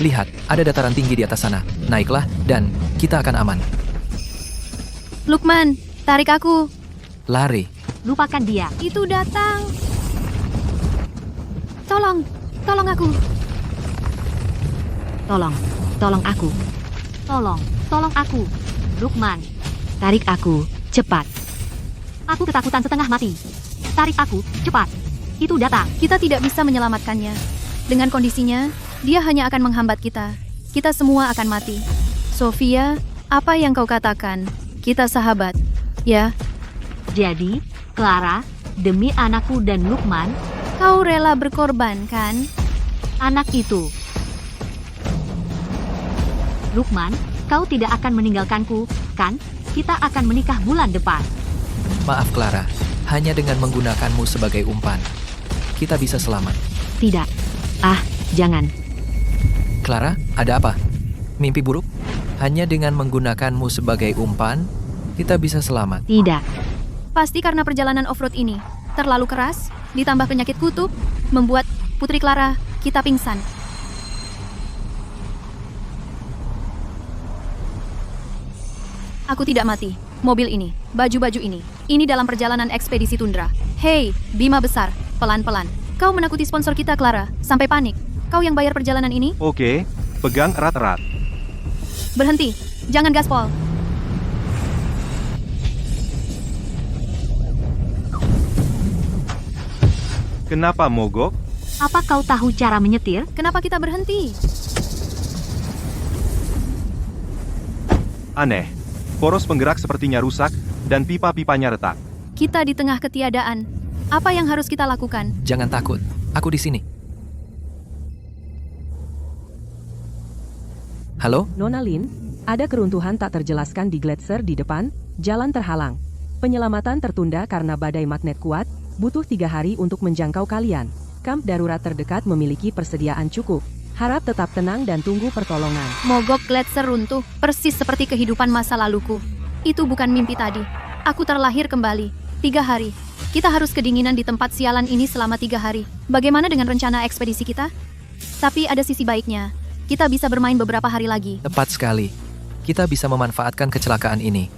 Lihat, ada dataran tinggi di atas sana. Naiklah, dan kita akan aman. Lukman, tarik aku. Lari. Lupakan dia. Itu datang. Tolong aku. Tolong aku. Tolong aku. Lukman, tarik aku, cepat. Aku ketakutan setengah mati. Tarik aku, cepat. Itu datang. Kita tidak bisa menyelamatkannya. Dengan kondisinya, dia hanya akan menghambat kita. Kita semua akan mati. Sofia, apa yang kau katakan? Kita sahabat, ya? Jadi, Clara, demi anakku dan Lukman, Kau rela berkorban, kan? anak itu. Lukman, kau tidak akan meninggalkanku, kan? Kita akan menikah bulan depan. Maaf Clara, hanya dengan menggunakanmu sebagai umpan, kita bisa selamat. Tidak. Jangan. Clara, ada apa? Mimpi buruk? Hanya dengan menggunakanmu sebagai umpan, kita bisa selamat. Tidak. Pasti karena perjalanan off-road ini terlalu keras, ditambah penyakit kutub, membuat Putri Clara kita pingsan. Aku tidak mati. Mobil ini, baju-baju ini dalam perjalanan ekspedisi tundra. Hei, Bima besar, pelan-pelan. Kau menakuti sponsor kita, Clara, sampai panik. Kau yang bayar perjalanan ini? Oke, pegang erat-erat. Berhenti, jangan gaspol. Kenapa mogok? Apa kau tahu cara menyetir? Kenapa kita berhenti? Aneh. Poros penggerak sepertinya rusak, dan pipa-pipanya retak. Kita di tengah ketiadaan. Apa yang harus kita lakukan? Jangan takut, aku di sini. Halo? Nona Lin, ada keruntuhan tak terjelaskan di gletser di depan, jalan terhalang. Penyelamatan tertunda karena badai magnet kuat, butuh 3 hari untuk menjangkau kalian. Kamp darurat terdekat memiliki persediaan cukup. Harap tetap tenang dan tunggu pertolongan. Mogok gletser runtuh, persis seperti kehidupan masa laluku. Itu bukan mimpi tadi. Aku terlahir kembali. 3 hari. Kita harus kedinginan di tempat sialan ini selama 3 hari. Bagaimana dengan rencana ekspedisi kita? Tapi ada sisi baiknya. Kita bisa bermain beberapa hari lagi. Tepat sekali. Kita bisa memanfaatkan kecelakaan ini.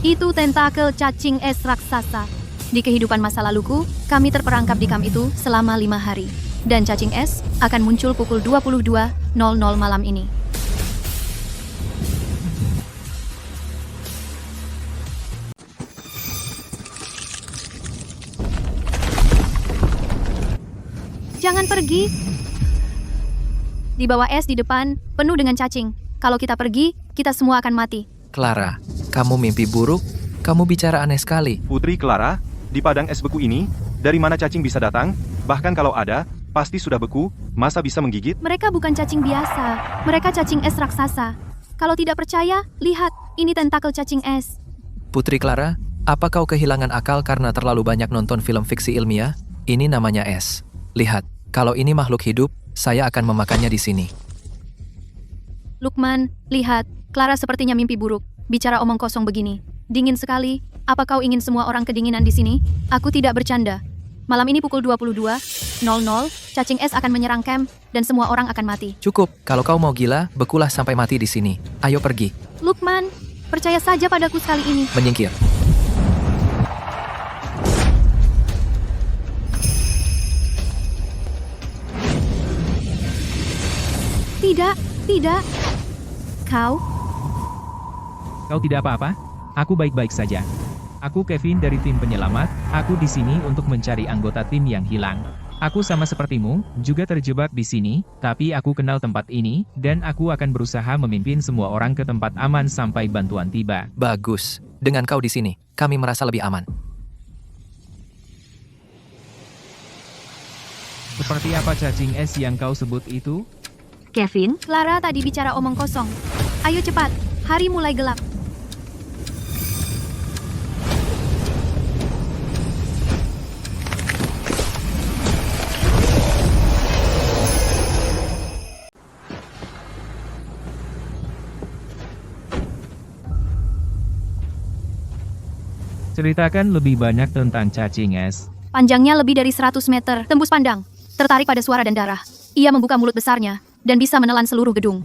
Itu tentakel cacing es raksasa. Di kehidupan masa laluku, kami terperangkap di kamp itu selama 5 hari. Dan cacing es akan muncul pukul 22.00 malam ini. Jangan pergi. Di bawah es di depan, penuh dengan cacing. Kalau kita pergi, kita semua akan mati. Clara, kamu mimpi buruk? Kamu bicara aneh sekali. Putri Clara, di padang es beku ini, dari mana cacing bisa datang? Bahkan kalau ada, pasti sudah beku, masa bisa menggigit? Mereka bukan cacing biasa. Mereka cacing es raksasa. Kalau tidak percaya, lihat. Ini tentakel cacing es. Putri Clara, apa kau kehilangan akal karena terlalu banyak nonton film fiksi ilmiah? Ini namanya es. Lihat, kalau ini makhluk hidup, saya akan memakannya di sini. Lukman, lihat. Clara sepertinya mimpi buruk. Bicara omong kosong begini. Dingin sekali. Apa kau ingin semua orang kedinginan di sini? Aku tidak bercanda. Malam ini pukul 22.00, cacing es akan menyerang camp dan semua orang akan mati. Cukup, kalau kau mau gila, bekulah sampai mati di sini. Ayo pergi. Lukman, percaya saja padaku sekali ini. Menyingkir. Tidak. Kau? Kau tidak apa-apa? Aku baik-baik saja. Aku Kevin dari tim penyelamat, aku di sini untuk mencari anggota tim yang hilang. Aku sama sepertimu, juga terjebak di sini, tapi aku kenal tempat ini, dan aku akan berusaha memimpin semua orang ke tempat aman sampai bantuan tiba. Bagus. Dengan kau di sini, kami merasa lebih aman. Seperti apa cacing es yang kau sebut itu? Kevin, Clara tadi bicara omong kosong. Ayo cepat, hari mulai gelap. Ceritakan lebih banyak tentang cacing es. Panjangnya lebih dari 100 meter, tembus pandang. Tertarik pada suara dan darah. Ia membuka mulut besarnya, dan bisa menelan seluruh gedung.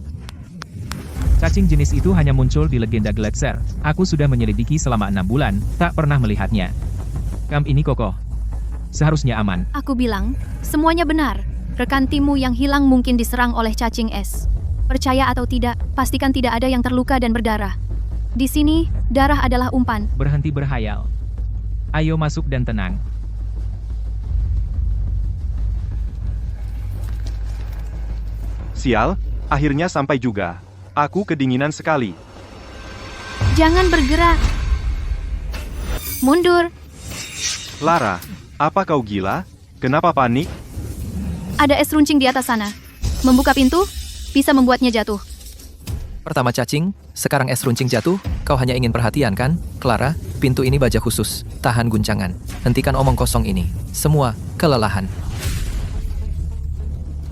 Cacing jenis itu hanya muncul di legenda Gletser. Aku sudah menyelidiki selama 6 bulan, tak pernah melihatnya. Kamp ini kokoh. Seharusnya aman. Aku bilang, semuanya benar. Rekan timmu yang hilang mungkin diserang oleh cacing es. Percaya atau tidak, pastikan tidak ada yang terluka dan berdarah. Di sini, darah adalah umpan. Berhenti berhayal. Ayo masuk dan tenang. Sial, akhirnya sampai juga. Aku kedinginan sekali. Jangan bergerak. Mundur. Lara, apa kau gila? Kenapa panik? Ada es runcing di atas sana. Membuka pintu, bisa membuatnya jatuh. Pertama cacing, sekarang es runcing jatuh. Kau hanya ingin perhatian kan? Clara, pintu ini baja khusus. Tahan guncangan. Hentikan omong kosong ini. Semua kelelahan.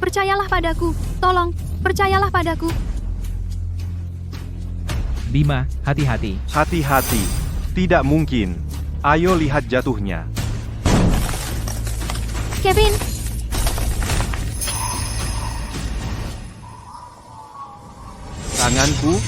Percayalah padaku. Tolong, percayalah padaku. Bima, hati-hati. Hati-hati. Tidak mungkin. Ayo lihat jatuhnya. Kevin, Tanganku.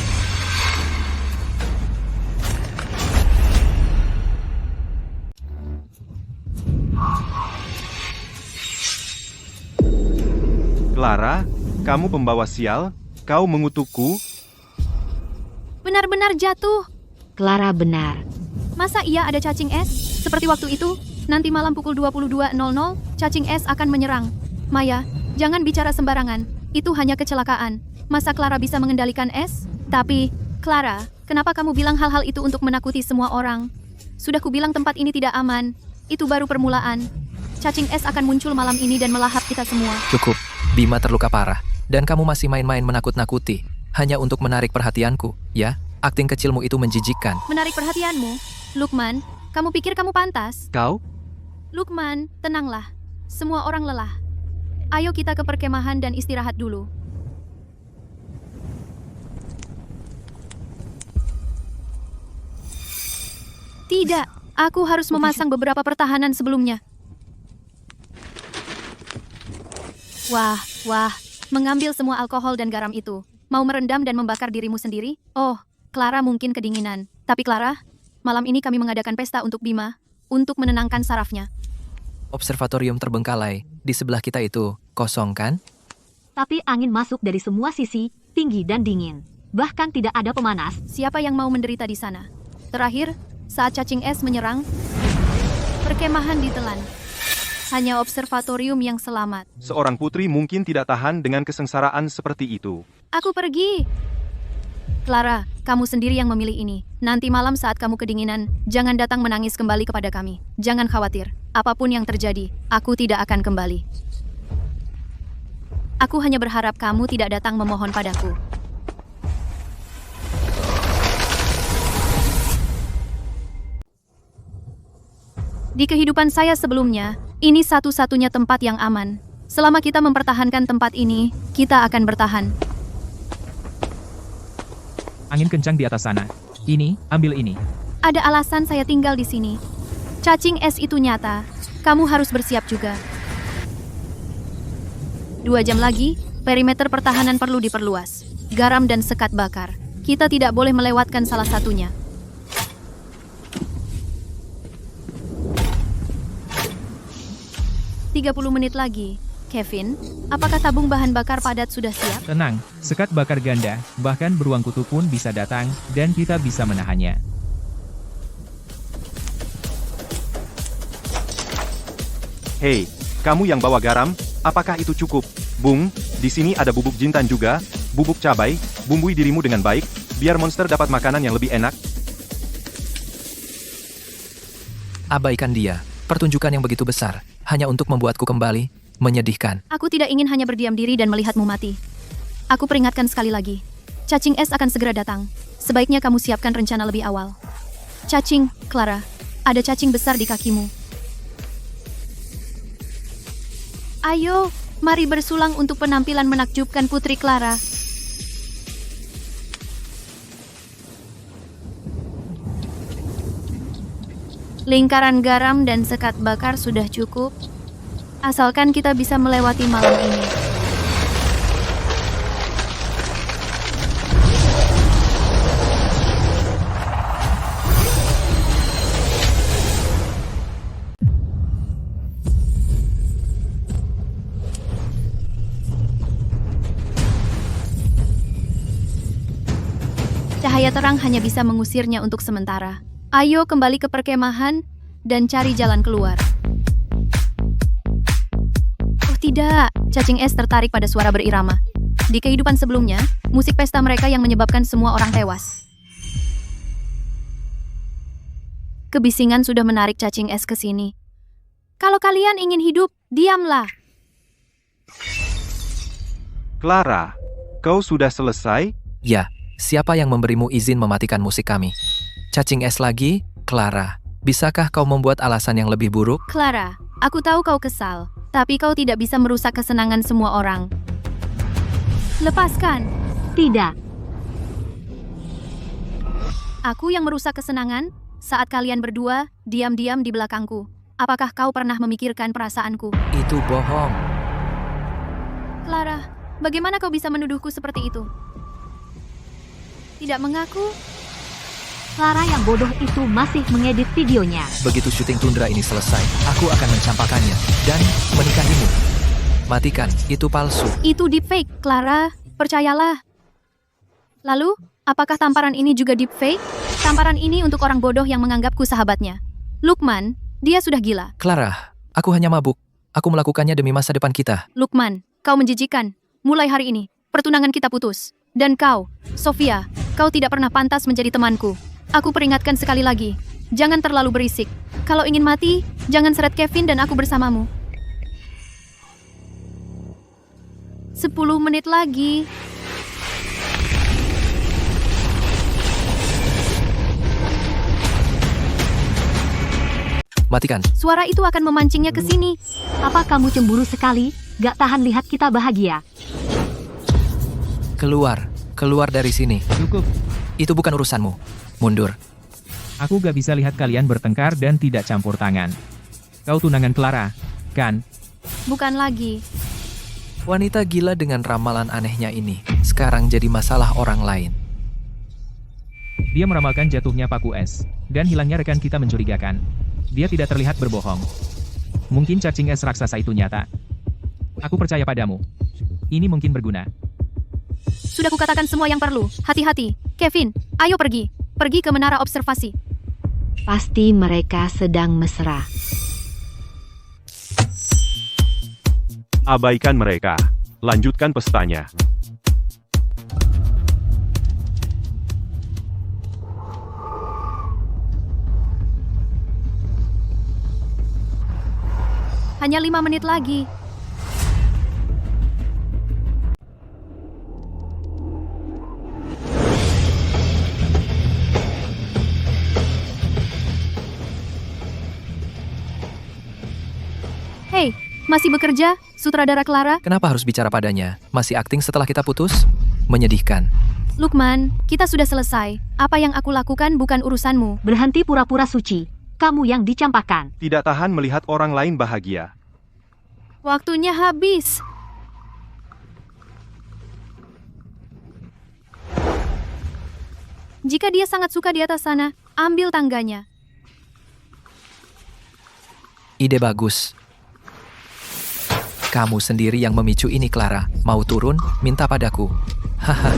Clara, kamu pembawa sial? Kau mengutukku? benar-benar jatuh. Clara benar. Masa iya ada cacing es? Seperti waktu itu, nanti malam pukul 22.00, cacing es akan menyerang. Maya, jangan bicara sembarangan. Itu hanya kecelakaan. Masa Clara bisa mengendalikan es? Tapi, Clara, kenapa kamu bilang hal-hal itu untuk menakuti semua orang? Sudah kubilang tempat ini tidak aman. Itu baru permulaan. Cacing es akan muncul malam ini dan melahap kita semua. Cukup. Bima terluka parah. Dan kamu masih main-main menakut-nakuti. Hanya untuk menarik perhatianku, ya? Akting kecilmu itu menjijikkan. Menarik perhatianmu? Lukman, kamu pikir kamu pantas? Kau? Lukman, tenanglah. Semua orang lelah. Ayo kita ke perkemahan dan istirahat dulu. Tidak, aku harus memasang beberapa pertahanan sebelumnya. Wah, mengambil semua alkohol dan garam itu. Mau merendam dan membakar dirimu sendiri? Oh, Clara mungkin kedinginan. Tapi Clara, malam ini kami mengadakan pesta untuk Bima, untuk menenangkan sarafnya. Observatorium terbengkalai. Di sebelah kita itu, kosong kan? Tapi angin masuk dari semua sisi, tinggi dan dingin. Bahkan tidak ada pemanas. Siapa yang mau menderita di sana? Terakhir, saat cacing es menyerang, perkemahan ditelan. Hanya observatorium yang selamat. Seorang putri mungkin tidak tahan dengan kesengsaraan seperti itu. Aku pergi. Clara, kamu sendiri yang memilih ini. Nanti malam saat kamu kedinginan, jangan datang menangis kembali kepada kami. Jangan khawatir. Apapun yang terjadi, aku tidak akan kembali. Aku hanya berharap kamu tidak datang memohon padaku. Di kehidupan saya sebelumnya, ini satu-satunya tempat yang aman. Selama kita mempertahankan tempat ini, kita akan bertahan. Angin kencang di atas sana. Ini, ambil ini. Ada alasan saya tinggal di sini. Cacing es itu nyata. Kamu harus bersiap juga. 2 jam lagi, perimeter pertahanan perlu diperluas. Garam dan sekat bakar. Kita tidak boleh melewatkan salah satunya. "30 menit lagi. Kevin, apakah tabung bahan bakar padat sudah siap?" Tenang, sekat bakar ganda, bahkan beruang kutu pun bisa datang, dan kita bisa menahannya. Hei, kamu yang bawa garam, apakah itu cukup? Bung, di sini ada bubuk jintan juga, bubuk cabai, bumbui dirimu dengan baik, biar monster dapat makanan yang lebih enak. Abaikan dia. Pertunjukan yang begitu besar, hanya untuk membuatku kembali, menyedihkan. Aku tidak ingin hanya berdiam diri dan melihatmu mati. Aku peringatkan sekali lagi. Cacing es akan segera datang. Sebaiknya kamu siapkan rencana lebih awal. Cacing, Clara. Ada cacing besar di kakimu. Ayo, mari bersulang untuk penampilan menakjubkan Putri Clara. Lingkaran garam dan sekat bakar sudah cukup. Asalkan kita bisa melewati malam ini. Cahaya terang hanya bisa mengusirnya untuk sementara. Ayo kembali ke perkemahan dan cari jalan keluar. Oh tidak, cacing es tertarik pada suara berirama. Di kehidupan sebelumnya, musik pesta mereka yang menyebabkan semua orang tewas. Kebisingan sudah menarik cacing es ke sini. Kalau kalian ingin hidup, diamlah. Clara, kau sudah selesai? Ya, siapa yang memberimu izin mematikan musik kami? Cacing es lagi? Clara, bisakah kau membuat alasan yang lebih buruk? Clara, aku tahu kau kesal, tapi kau tidak bisa merusak kesenangan semua orang. Lepaskan. Tidak. Aku yang merusak kesenangan saat kalian berdua diam-diam di belakangku. Apakah kau pernah memikirkan perasaanku? Itu bohong. Clara, bagaimana kau bisa menuduhku seperti itu? Tidak mengaku? Clara yang bodoh itu masih mengedit videonya. Begitu syuting Tundra ini selesai, aku akan mencampakkannya dan menikahimu. Matikan, itu palsu. Itu deepfake, Clara. Percayalah. Lalu, apakah tamparan ini juga deepfake? Tamparan ini untuk orang bodoh yang menganggapku sahabatnya. Lukman, dia sudah gila. Clara, aku hanya mabuk. Aku melakukannya demi masa depan kita. Lukman, kau menjijikan. Mulai hari ini, pertunangan kita putus. Dan kau, Sofia, kau tidak pernah pantas menjadi temanku. Aku peringatkan sekali lagi, jangan terlalu berisik. Kalau ingin mati, jangan seret Kevin dan aku bersamamu. 10 menit lagi. Matikan. Suara itu akan memancingnya ke sini. Apa kamu cemburu sekali? Gak tahan lihat kita bahagia. Keluar. Keluar dari sini. Cukup. Itu bukan urusanmu. Mundur. Aku gak bisa lihat kalian bertengkar dan tidak campur tangan. Kau tunangan Clara, kan? Bukan lagi. Wanita gila dengan ramalan anehnya ini sekarang jadi masalah orang lain. Dia meramalkan jatuhnya paku es, dan hilangnya rekan kita mencurigakan. Dia tidak terlihat berbohong. Mungkin cacing es raksasa itu nyata. Aku percaya padamu. Ini mungkin berguna. Sudah kukatakan semua yang perlu. Hati-hati. Kevin, ayo pergi. Pergi ke menara observasi. Pasti mereka sedang mesra. Abaikan mereka. Lanjutkan pestanya. Hanya 5 menit lagi. Hei, masih bekerja, sutradara Clara? Kenapa harus bicara padanya? Masih akting setelah kita putus? Menyedihkan. Lukman, kita sudah selesai. Apa yang aku lakukan bukan urusanmu. Berhenti pura-pura suci. Kamu yang dicampakkan. Tidak tahan melihat orang lain bahagia. Waktunya habis. Jika dia sangat suka di atas sana, ambil tangganya. Ide bagus. Kamu sendiri yang memicu ini, Clara. Mau turun? Minta padaku. Haha.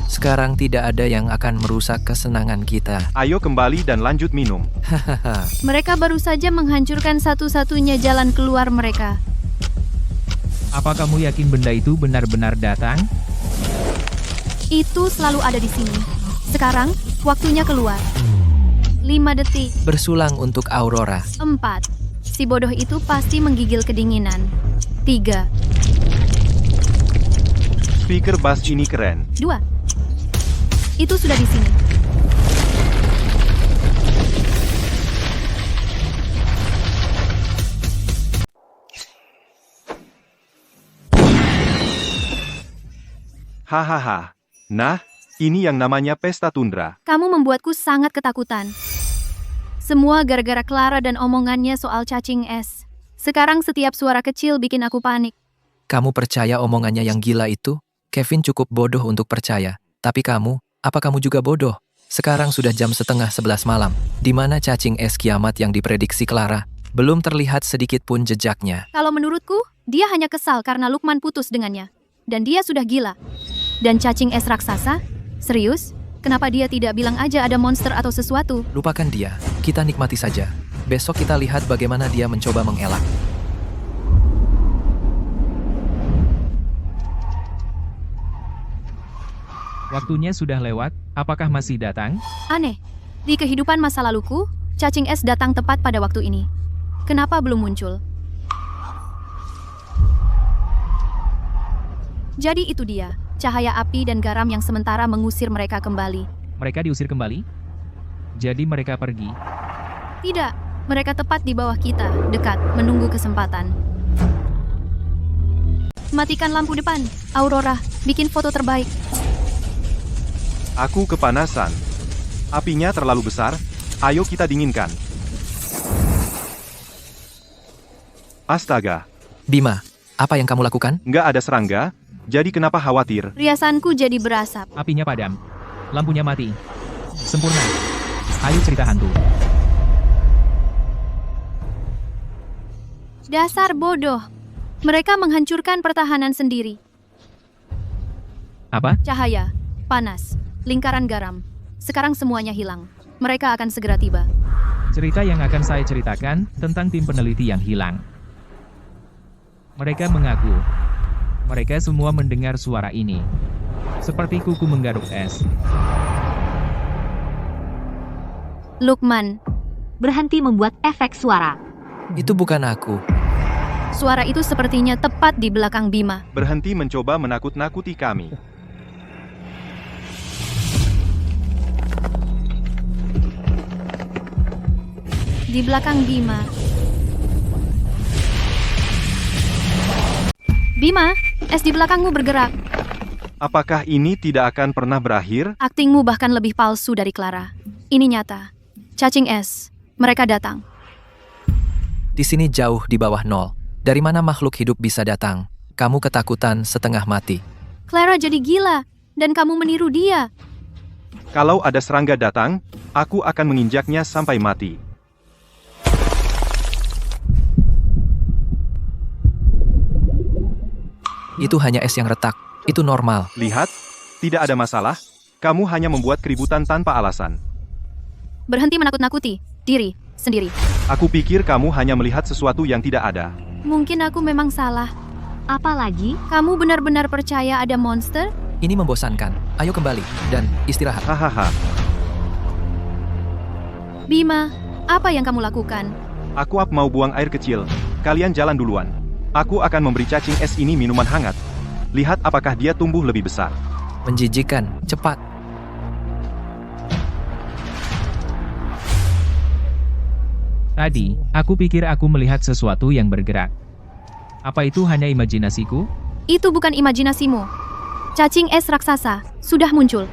Sekarang tidak ada yang akan merusak kesenangan kita. Ayo kembali dan lanjut minum. Hahaha. Mereka baru saja menghancurkan satu-satunya jalan keluar mereka. Apa kamu yakin benda itu benar-benar datang? Itu selalu ada di sini. Sekarang, waktunya keluar. 5 detik. Bersulang untuk Aurora. 4. Si bodoh itu pasti menggigil kedinginan. 3. Speaker bass ini keren. 2. Itu sudah di sini. Hahaha. Nah, ini yang namanya pesta tundra. Kamu membuatku sangat ketakutan. Semua gara-gara Clara dan omongannya soal cacing es. Sekarang setiap suara kecil bikin aku panik. Kamu percaya omongannya yang gila itu? Kevin cukup bodoh untuk percaya. Tapi kamu, apa kamu juga bodoh? Sekarang sudah jam 10:30 malam. Di mana cacing es kiamat yang diprediksi Clara? Belum terlihat sedikit pun jejaknya. Kalau menurutku, dia hanya kesal karena Lukman putus dengannya. Dan dia sudah gila. Dan cacing es raksasa? Serius? Kenapa dia tidak bilang aja ada monster atau sesuatu? Lupakan dia, kita nikmati saja. Besok kita lihat bagaimana dia mencoba mengelak. Waktunya sudah lewat, apakah masih datang? Aneh. Di kehidupan masa laluku, cacing es datang tepat pada waktu ini. Kenapa belum muncul? Jadi itu dia, cahaya api dan garam yang sementara mengusir mereka kembali. Mereka diusir kembali? Jadi mereka pergi? Tidak, mereka tepat di bawah kita, dekat, menunggu kesempatan. Matikan lampu depan, Aurora, bikin foto terbaik. Aku kepanasan. Apinya terlalu besar, ayo kita dinginkan. Astaga, Bima, apa yang kamu lakukan? nggak ada serangga, jadi kenapa khawatir? Riasanku jadi berasap. Apinya padam. Lampunya mati. Sempurna. Ayo cerita hantu. Dasar bodoh. Mereka menghancurkan pertahanan sendiri. Apa? Cahaya, panas, lingkaran garam. Sekarang semuanya hilang. Mereka akan segera tiba. Cerita yang akan saya ceritakan tentang tim peneliti yang hilang. Mereka mengaku, mereka semua mendengar suara ini. Seperti kuku menggaruk es. Lukman, Berhenti membuat efek suara. Itu bukan aku. suara itu sepertinya tepat di belakang Bima. Berhenti mencoba menakut-nakuti kami. Di belakang Bima. Bima, es di belakangmu bergerak. Apakah ini tidak akan pernah berakhir? Aktingmu bahkan lebih palsu dari Clara. Ini nyata. Cacing es. Mereka datang. Di sini jauh di bawah nol. Dari mana makhluk hidup bisa datang? Kamu ketakutan setengah mati. Clara jadi gila. Dan kamu meniru dia. Kalau ada serangga datang, aku akan menginjaknya sampai mati. Itu hanya es yang retak. Itu normal. Lihat, tidak ada masalah. Kamu hanya membuat keributan tanpa alasan. Berhenti menakut-nakuti diri sendiri. Aku pikir kamu hanya melihat sesuatu yang tidak ada. Mungkin aku memang salah. Apalagi, Kamu benar-benar percaya ada monster? Ini membosankan. Ayo kembali dan istirahat. Hahaha. Bima, apa yang kamu lakukan? Aku mau buang air kecil. Kalian jalan duluan. Aku akan memberi cacing es ini minuman hangat. Lihat apakah dia tumbuh lebih besar. Menjijikan. Cepat. Tadi, aku pikir aku melihat sesuatu yang bergerak. Apa itu hanya imajinasiku? Itu bukan imajinasimu. Cacing es raksasa sudah muncul.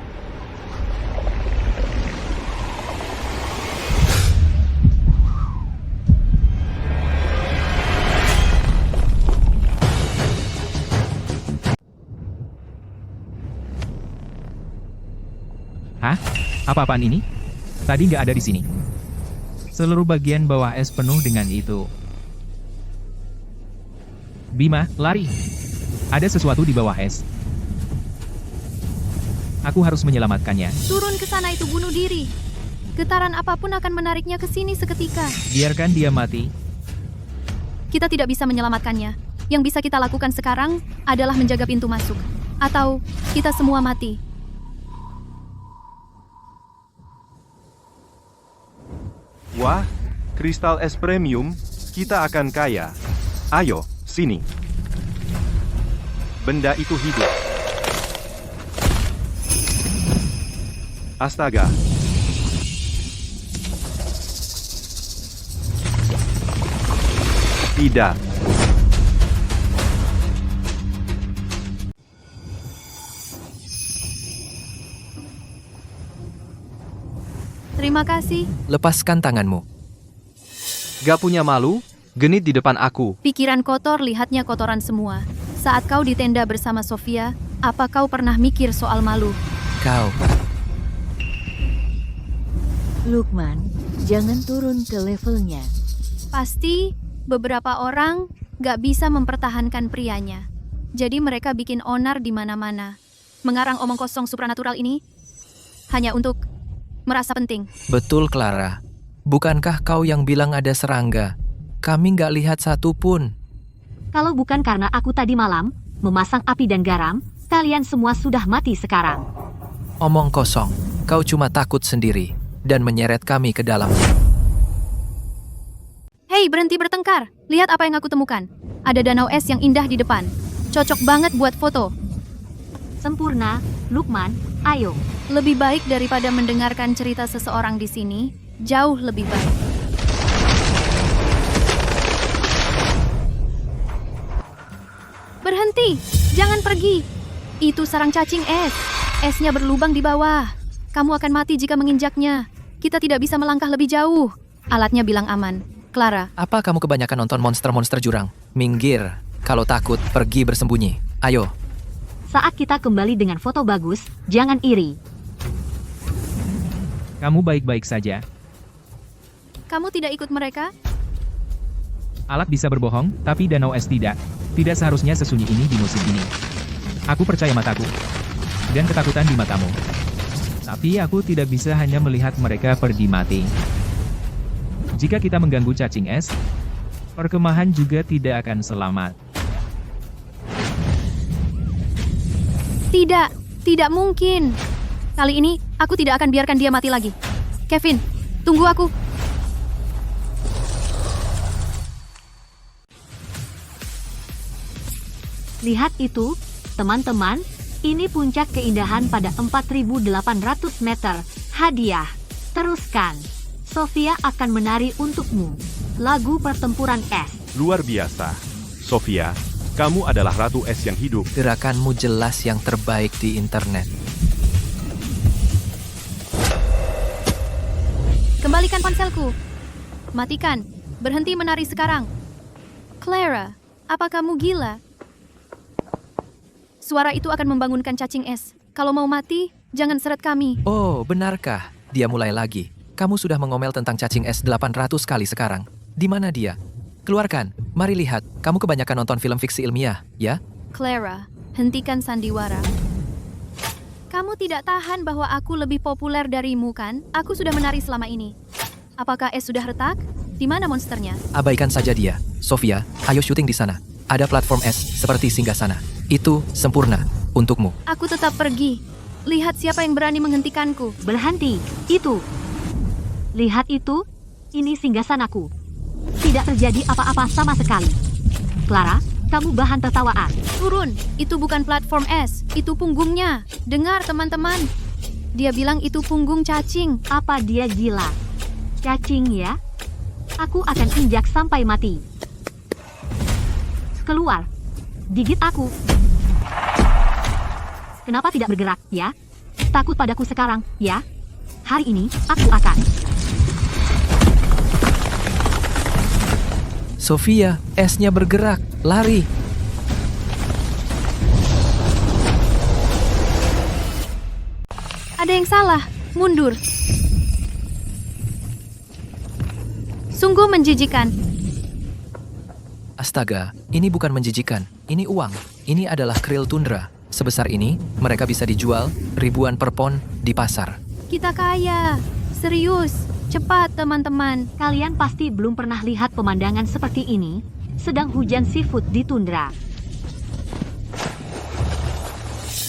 Hah? Apa-apaan ini? Tadi nggak ada di sini. Seluruh bagian bawah es penuh dengan itu. Bima, lari! Ada sesuatu di bawah es. Aku harus menyelamatkannya. Turun ke sana itu bunuh diri. Getaran apapun akan menariknya ke sini seketika. Biarkan dia mati. Kita tidak bisa menyelamatkannya. Yang bisa kita lakukan sekarang adalah menjaga pintu masuk. Atau kita semua mati. Wah, kristal es premium, kita akan kaya. Ayo, sini. Benda itu hidup. Astaga. Tidak. Terima kasih. Lepaskan tanganmu. Gak punya malu? Genit di depan aku. Pikiran kotor lihatnya kotoran semua. Saat kau di tenda bersama Sofia, apa kau pernah mikir soal malu? Kau. Lukman, jangan turun ke levelnya. Pasti beberapa orang gak bisa mempertahankan prianya. Jadi mereka bikin onar di mana-mana. Mengarang omong kosong supranatural ini hanya untuk merasa penting. Betul, Clara. Bukankah kau yang bilang ada serangga? Kami nggak lihat satu pun. Kalau bukan karena aku tadi malam memasang api dan garam, kalian semua sudah mati sekarang. Omong kosong. Kau cuma takut sendiri dan menyeret kami ke dalamnya. Hei, berhenti bertengkar. Lihat apa yang aku temukan. Ada danau es yang indah di depan. Cocok banget buat foto. Sempurna, Lukman, ayo. Lebih baik daripada mendengarkan cerita seseorang di sini, jauh lebih baik. Berhenti, jangan pergi. Itu sarang cacing es. Esnya berlubang di bawah. Kamu akan mati jika menginjaknya. Kita tidak bisa melangkah lebih jauh. Alatnya bilang aman. Clara, Apa kamu kebanyakan nonton monster-monster jurang? Minggir. Kalau takut, pergi bersembunyi. Ayo. Saat kita kembali dengan foto bagus, jangan iri. Kamu baik-baik saja. kamu tidak ikut mereka? Alat bisa berbohong, tapi danau es tidak. Tidak seharusnya sesunyi ini di musim ini. Aku percaya mataku. Dan ketakutan di matamu. Tapi aku tidak bisa hanya melihat mereka pergi mati. Jika kita mengganggu cacing es, perkemahan juga tidak akan selamat. Tidak mungkin. Kali ini, aku tidak akan biarkan dia mati lagi. Kevin, tunggu aku. Lihat itu, teman-teman. Ini puncak keindahan pada 4.800 meter. Hadiah. Teruskan. Sofia akan menari untukmu. Lagu pertempuran es. Luar biasa. Sofia, kamu adalah ratu es yang hidup. Gerakanmu jelas yang terbaik di internet. Kembalikan ponselku. Matikan. Berhenti menari sekarang. Clara, apa kamu gila? Suara itu akan membangunkan cacing es. Kalau mau mati, jangan seret kami. Oh, benarkah? Dia mulai lagi. Kamu sudah mengomel tentang cacing es 800 kali sekarang. Di mana dia? Keluarkan. Mari lihat. Kamu kebanyakan nonton film fiksi ilmiah, ya? Clara, hentikan sandiwara. Kamu tidak tahan bahwa aku lebih populer darimu, kan? Aku sudah menari selama ini. Apakah es sudah retak? Di mana monsternya? Abaikan saja dia. Sofia, ayo syuting di sana. Ada platform es seperti singgasana. Itu sempurna untukmu. Aku tetap pergi. Lihat siapa yang berani menghentikanku. Berhenti. Itu. Lihat itu. Ini singgasanaku. Tidak terjadi apa-apa sama sekali. Clara, kamu bahan tertawaan. Turun. Itu bukan platform es. Itu punggungnya. Dengar, teman-teman. Dia bilang itu punggung cacing. Apa dia gila? Cacing ya? Aku akan injak sampai mati. Keluar. Gigit aku. Kenapa tidak bergerak, ya? Takut padaku sekarang, ya? Hari ini, aku akan. Sofia, esnya bergerak. Lari. Ada yang salah. Mundur. Sungguh menjijikan. Astaga, ini bukan menjijikan. Ini uang. Ini adalah krill tundra. Sebesar ini, mereka bisa dijual ribuan per pon di pasar. Kita kaya. Serius. Cepat, teman-teman. Kalian pasti belum pernah lihat pemandangan seperti ini. Sedang hujan seafood di tundra.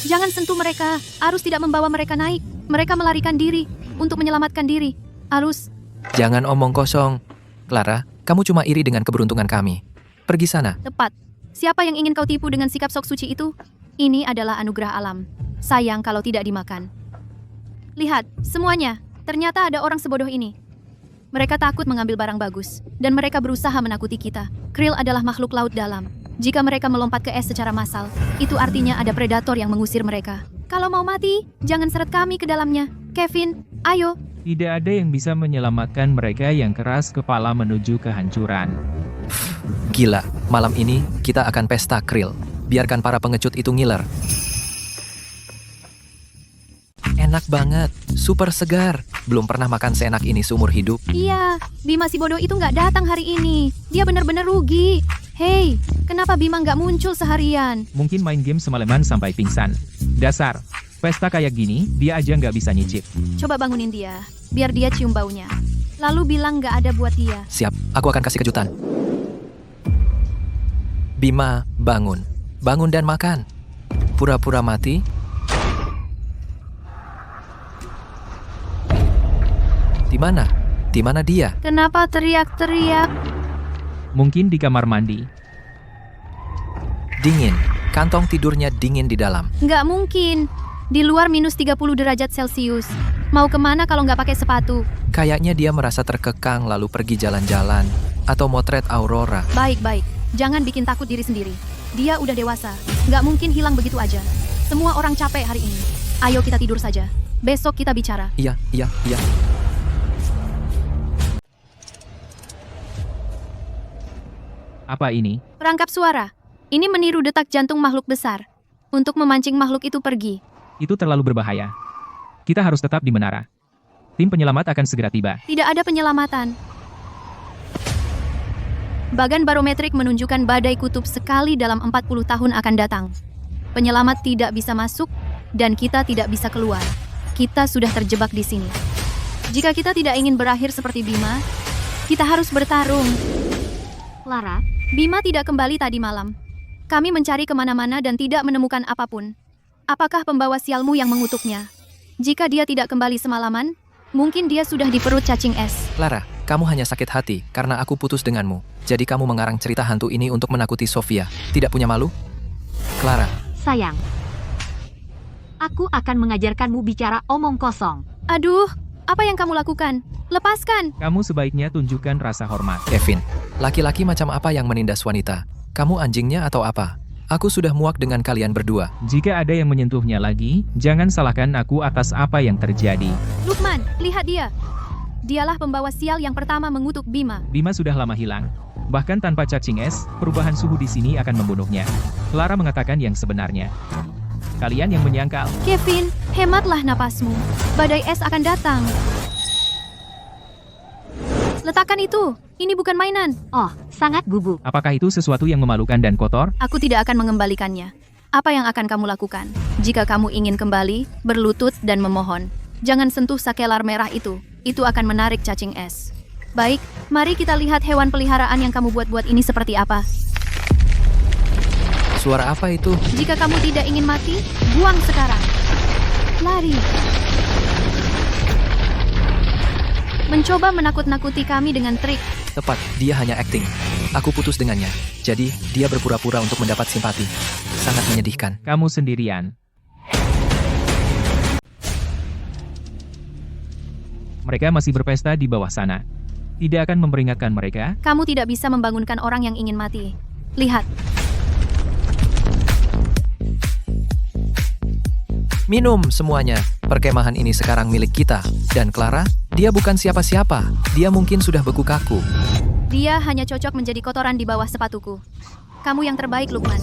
Jangan sentuh mereka. Arus tidak membawa mereka naik. Mereka melarikan diri untuk menyelamatkan diri. Arus. Jangan omong kosong. Clara, kamu cuma iri dengan keberuntungan kami. Pergi sana. Tepat. Siapa yang ingin kau tipu dengan sikap sok suci itu? Ini adalah anugerah alam. Sayang kalau tidak dimakan. Lihat, semuanya. Ternyata ada orang sebodoh ini. Mereka takut mengambil barang bagus. Dan mereka berusaha menakuti kita. Krill adalah makhluk laut dalam. Jika mereka melompat ke es secara massal, itu artinya ada predator yang mengusir mereka. Kalau mau mati, jangan seret kami ke dalamnya. Kevin, ayo. Tidak ada yang bisa menyelamatkan mereka yang keras kepala menuju kehancuran. Gila, malam ini kita akan pesta krill. Biarkan para pengecut itu ngiler. Enak banget, super segar. Belum pernah makan seenak ini seumur hidup. Iya, Bima si bodoh itu nggak datang hari ini. Dia benar-benar rugi. Hei, kenapa Bima nggak muncul seharian? Mungkin main game semalaman sampai pingsan. Dasar. Pesta kayak gini, dia aja nggak bisa nyicip. Coba bangunin dia, biar dia cium baunya. Lalu bilang nggak ada buat dia. Siap, aku akan kasih kejutan. Bima, bangun. Bangun dan makan. Pura-pura mati. Di mana? Di mana dia? Kenapa teriak-teriak? Mungkin di kamar mandi. Dingin. Kantong tidurnya dingin di dalam. Nggak mungkin. Di luar minus 30 derajat Celcius. Mau kemana kalau nggak pakai sepatu? Kayaknya dia merasa terkekang lalu pergi jalan-jalan. Atau motret aurora. Baik-baik. Jangan bikin takut diri sendiri. Dia udah dewasa. Nggak mungkin hilang begitu aja. Semua orang capek hari ini. Ayo kita tidur saja. Besok kita bicara. Iya. Apa ini? Perangkap suara. Ini meniru detak jantung makhluk besar. Untuk memancing makhluk itu pergi. Itu terlalu berbahaya. Kita harus tetap di menara. Tim penyelamat akan segera tiba. Tidak ada penyelamatan. Bagan barometrik menunjukkan badai kutub sekali dalam 40 tahun akan datang. Penyelamat tidak bisa masuk, dan kita tidak bisa keluar. Kita sudah terjebak di sini. Jika kita tidak ingin berakhir seperti Bima, kita harus bertarung. Clara, Bima tidak kembali tadi malam. Kami mencari kemana-mana dan tidak menemukan apapun. Apakah pembawa sialmu yang mengutuknya? Jika dia tidak kembali semalaman, mungkin dia sudah di perut cacing es. Clara, kamu hanya sakit hati karena aku putus denganmu. Jadi kamu mengarang cerita hantu ini untuk menakuti Sofia. Tidak punya malu? Clara, sayang. Aku akan mengajarkanmu bicara omong kosong. Aduh, apa yang kamu lakukan? Lepaskan! Kamu sebaiknya tunjukkan rasa hormat. Kevin, laki-laki macam apa yang menindas wanita? Kamu anjingnya atau apa? Aku sudah muak dengan kalian berdua. Jika ada yang menyentuhnya lagi, jangan salahkan aku atas apa yang terjadi. Lukman, lihat dia. Dialah pembawa sial yang pertama mengutuk Bima. Bima sudah lama hilang. Bahkan tanpa cacing es, perubahan suhu di sini akan membunuhnya. Clara mengatakan yang sebenarnya. Kalian yang menyangkal. Kevin, hematlah napasmu. Badai es akan datang. Letakkan itu. Ini bukan mainan. Oh, sangat bubuk. Apakah itu sesuatu yang memalukan dan kotor? Aku tidak akan mengembalikannya. Apa yang akan kamu lakukan? Jika kamu ingin kembali, berlutut dan memohon. Jangan sentuh sakelar merah itu. Itu akan menarik cacing es. Baik, mari kita lihat hewan peliharaan yang kamu buat-buat ini seperti apa. Suara apa itu? Jika kamu tidak ingin mati, buang sekarang. Lari. Mencoba menakut-nakuti kami dengan trik. Tepat, dia hanya acting. Aku putus dengannya. Jadi, dia berpura-pura untuk mendapat simpati. Sangat menyedihkan. Kamu sendirian. Mereka masih berpesta di bawah sana. Tidak akan memperingatkan mereka. Kamu tidak bisa membangunkan orang yang ingin mati. Lihat. Minum semuanya. Perkemahan ini sekarang milik kita. Dan Clara, dia bukan siapa-siapa. Dia mungkin sudah beku kaku. Dia hanya cocok menjadi kotoran di bawah sepatuku. Kamu yang terbaik, Lukman.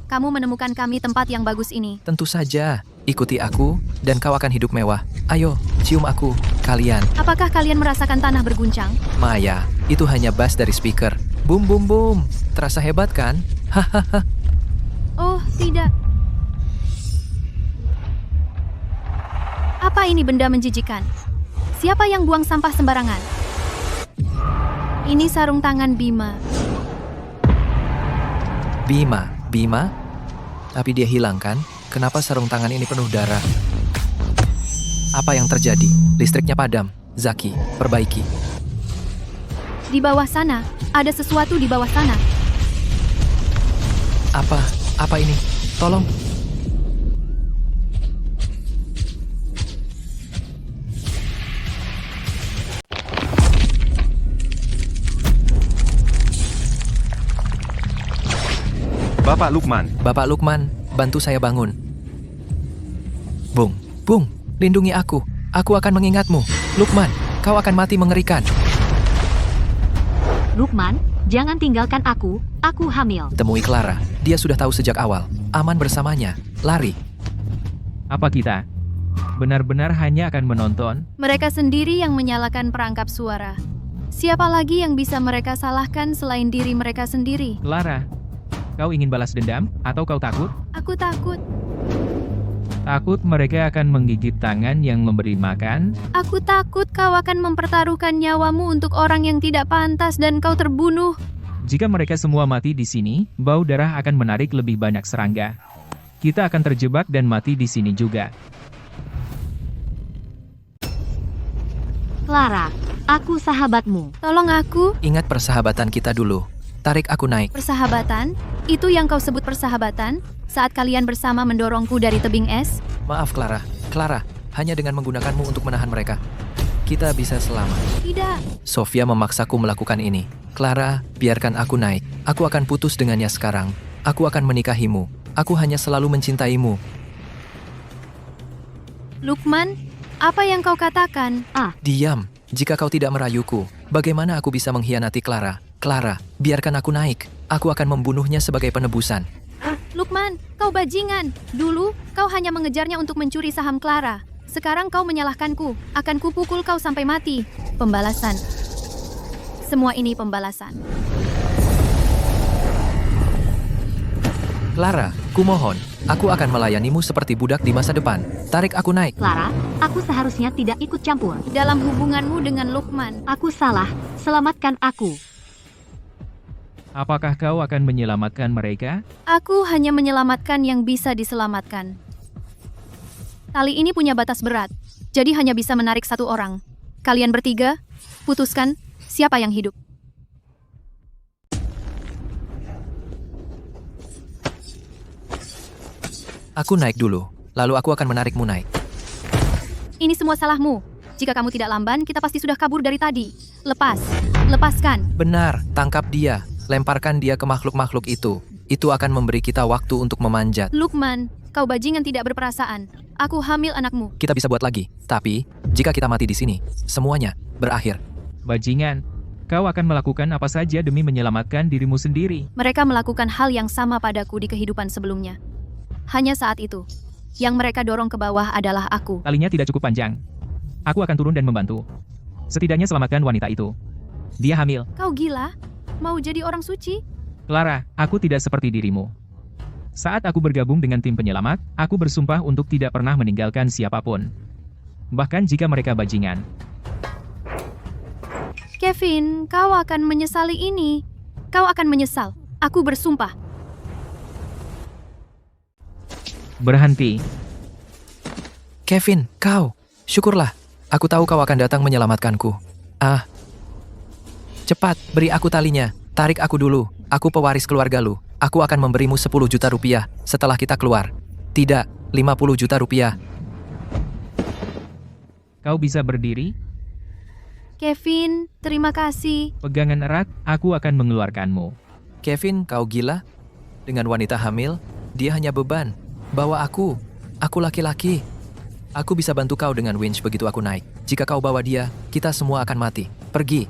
Kamu menemukan kami tempat yang bagus ini. Tentu saja. Ikuti aku, dan kau akan hidup mewah. Ayo, cium aku, kalian. Apakah kalian merasakan tanah berguncang? Maya, itu hanya bass dari speaker. Boom, boom, boom. Terasa hebat kan? Hahaha. Oh, tidak. Apa ini benda menjijikan? Siapa yang buang sampah sembarangan? Ini sarung tangan Bima. Bima? Tapi dia hilang kan? Kenapa sarung tangan ini penuh darah? Apa yang terjadi? Listriknya padam. Zaki, perbaiki. Di bawah sana, ada sesuatu di bawah sana. Apa ini? Tolong. Bapak Lukman, Bantu saya bangun. Bung, lindungi aku. Aku akan mengingatmu. Lukman, kau akan mati mengerikan. Lukman, jangan tinggalkan aku hamil. Temui Clara. Dia sudah tahu sejak awal. Aman bersamanya. Lari. Apa kita benar-benar hanya akan menonton? Mereka sendiri yang menyalakan perangkap suara. Siapa lagi yang bisa mereka salahkan selain diri mereka sendiri? Clara, kau ingin balas dendam atau kau takut? Aku takut. Takut mereka akan menggigit tangan yang memberi makan? Aku takut kau akan mempertaruhkan nyawamu untuk orang yang tidak pantas dan kau terbunuh. Jika mereka semua mati di sini, bau darah akan menarik lebih banyak serangga. Kita akan terjebak dan mati di sini juga. Clara, aku sahabatmu. Tolong aku. Ingat persahabatan kita dulu. Tarik aku naik. Persahabatan? Itu yang kau sebut persahabatan? Saat kalian bersama mendorongku dari tebing es? Maaf Clara. Clara, hanya dengan menggunakanmu untuk menahan mereka, kita bisa selamat. Tidak. Sofia memaksaku melakukan ini. Clara, biarkan aku naik. Aku akan putus dengannya sekarang. Aku akan menikahimu. Aku hanya selalu mencintaimu. Lukman, apa yang kau katakan? Diam. Jika kau tidak merayuku, bagaimana aku bisa mengkhianati Clara? Clara, biarkan aku naik. Aku akan membunuhnya sebagai penebusan. Lukman, kau bajingan. Dulu, kau hanya mengejarnya untuk mencuri saham Clara. Sekarang kau menyalahkanku. Akan kupukul kau sampai mati. Pembalasan. Semua ini pembalasan. Clara, kumohon. Aku akan melayanimu seperti budak di masa depan. Tarik aku naik. Clara, aku seharusnya tidak ikut campur. Dalam hubunganmu dengan Lukman, Aku salah, selamatkan aku. Apakah kau akan menyelamatkan mereka? aku hanya menyelamatkan yang bisa diselamatkan. Tali ini punya batas berat, jadi hanya bisa menarik satu orang. Kalian bertiga, putuskan siapa yang hidup. Aku naik dulu, lalu aku akan menarikmu naik. Ini semua salahmu. Jika kamu tidak lamban, kita pasti sudah kabur dari tadi. Lepaskan. Benar, tangkap dia. Lemparkan dia ke makhluk-makhluk itu. Itu akan memberi kita waktu untuk memanjat. Lukman, kau bajingan tidak berperasaan. Aku hamil anakmu. Kita bisa buat lagi. Tapi, jika kita mati di sini, semuanya berakhir. Bajingan, kau akan melakukan apa saja demi menyelamatkan dirimu sendiri. Mereka melakukan hal yang sama padaku di kehidupan sebelumnya. Hanya saat itu, yang mereka dorong ke bawah adalah aku. Talinya tidak cukup panjang. Aku akan turun dan membantu. Setidaknya selamatkan wanita itu. Dia hamil. Kau gila? Mau jadi orang suci? Clara, aku tidak seperti dirimu. Saat aku bergabung dengan tim penyelamat, aku bersumpah untuk tidak pernah meninggalkan siapapun. Bahkan jika mereka bajingan. Kevin, kau akan menyesali ini. Kau akan menyesal. Aku bersumpah. Berhenti. Kevin, kau. Syukurlah. Aku tahu kau akan datang menyelamatkanku. Cepat, beri aku talinya. Tarik aku dulu. Aku pewaris keluarga lu. Aku akan memberimu 10 juta rupiah setelah kita keluar. Tidak, 50 juta rupiah. Kau bisa berdiri? Kevin, terima kasih. Pegangan erat, aku akan mengeluarkanmu. Kevin, kau gila? Dengan wanita hamil, dia hanya beban. Bawa aku. Aku laki-laki. Aku bisa bantu kau dengan winch begitu aku naik. Jika kau bawa dia, kita semua akan mati. Pergi.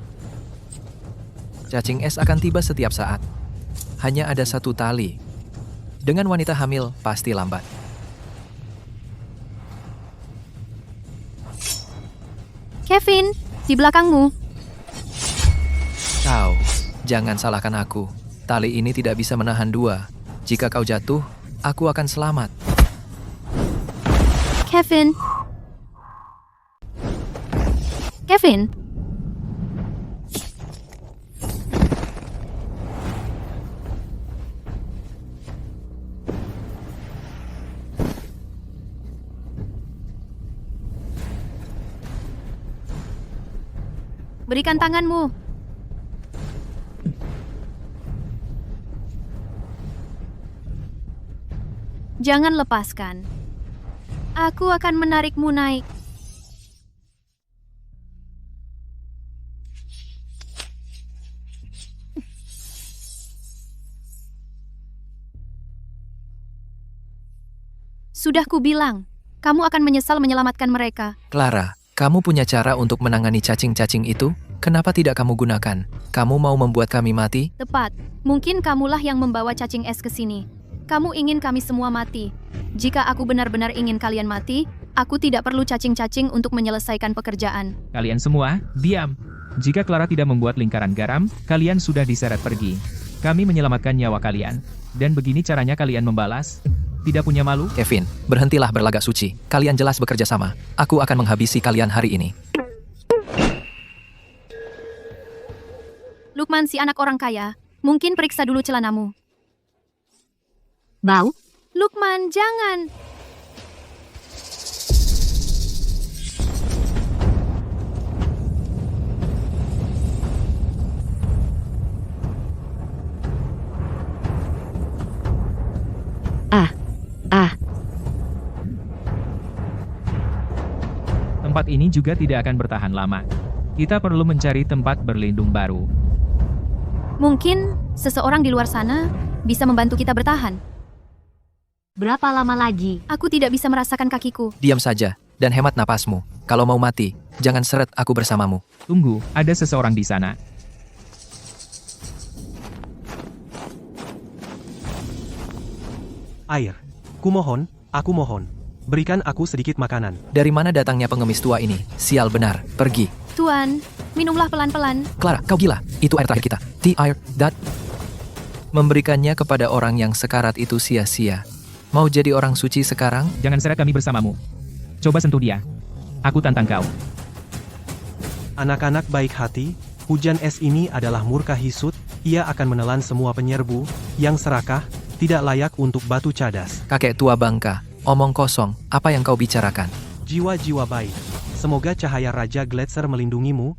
Cacing es akan tiba setiap saat. Hanya ada satu tali. Dengan wanita hamil, pasti lambat. Kevin, di belakangmu. Kau, jangan salahkan aku. Tali ini tidak bisa menahan dua. Jika kau jatuh, aku akan selamat. Kevin. Kevin. Berikan tanganmu. Jangan lepaskan. Aku akan menarikmu naik. Sudah kubilang, kamu akan menyesal menyelamatkan mereka. Clara, kamu punya cara untuk menangani cacing-cacing itu? Kenapa tidak kamu gunakan? Kamu mau membuat kami mati? Tepat, mungkin kamulah yang membawa cacing es ke sini. Kamu ingin kami semua mati. Jika aku benar-benar ingin kalian mati, aku tidak perlu cacing-cacing untuk menyelesaikan pekerjaan. Kalian semua, diam. Jika Clara tidak membuat lingkaran garam, kalian sudah diseret pergi. Kami menyelamatkan nyawa kalian. Dan begini caranya kalian membalas. Tidak punya malu? Kevin, berhentilah berlagak suci. Kalian jelas bekerja sama. Aku akan menghabisi kalian hari ini. Lukman si anak orang kaya, mungkin periksa dulu celanamu. Bau? Lukman, jangan. Tempat ini juga tidak akan bertahan lama. Kita perlu mencari tempat berlindung baru. Mungkin seseorang di luar sana bisa membantu kita bertahan. Berapa lama lagi? Aku tidak bisa merasakan kakiku. Diam saja, dan hemat napasmu. Kalau mau mati, jangan seret aku bersamamu. Tunggu, ada seseorang di sana. Air. Kumohon, aku mohon. Berikan aku sedikit makanan. Dari mana datangnya pengemis tua ini? Sial benar, pergi. Tuan, minumlah pelan-pelan. Clara, kau gila. Itu air terakhir kita. The air that... Memberikannya kepada orang yang sekarat itu sia-sia. Mau jadi orang suci sekarang? Jangan seret kami bersamamu. Coba sentuh dia. Aku tantang kau. Anak-anak baik hati, hujan es ini adalah murka Hisut, ia akan menelan semua penyerbu, yang serakah, tidak layak untuk batu cadas. Kakek tua bangka, omong kosong, apa yang kau bicarakan? Jiwa-jiwa baik, semoga cahaya Raja Gletser melindungimu.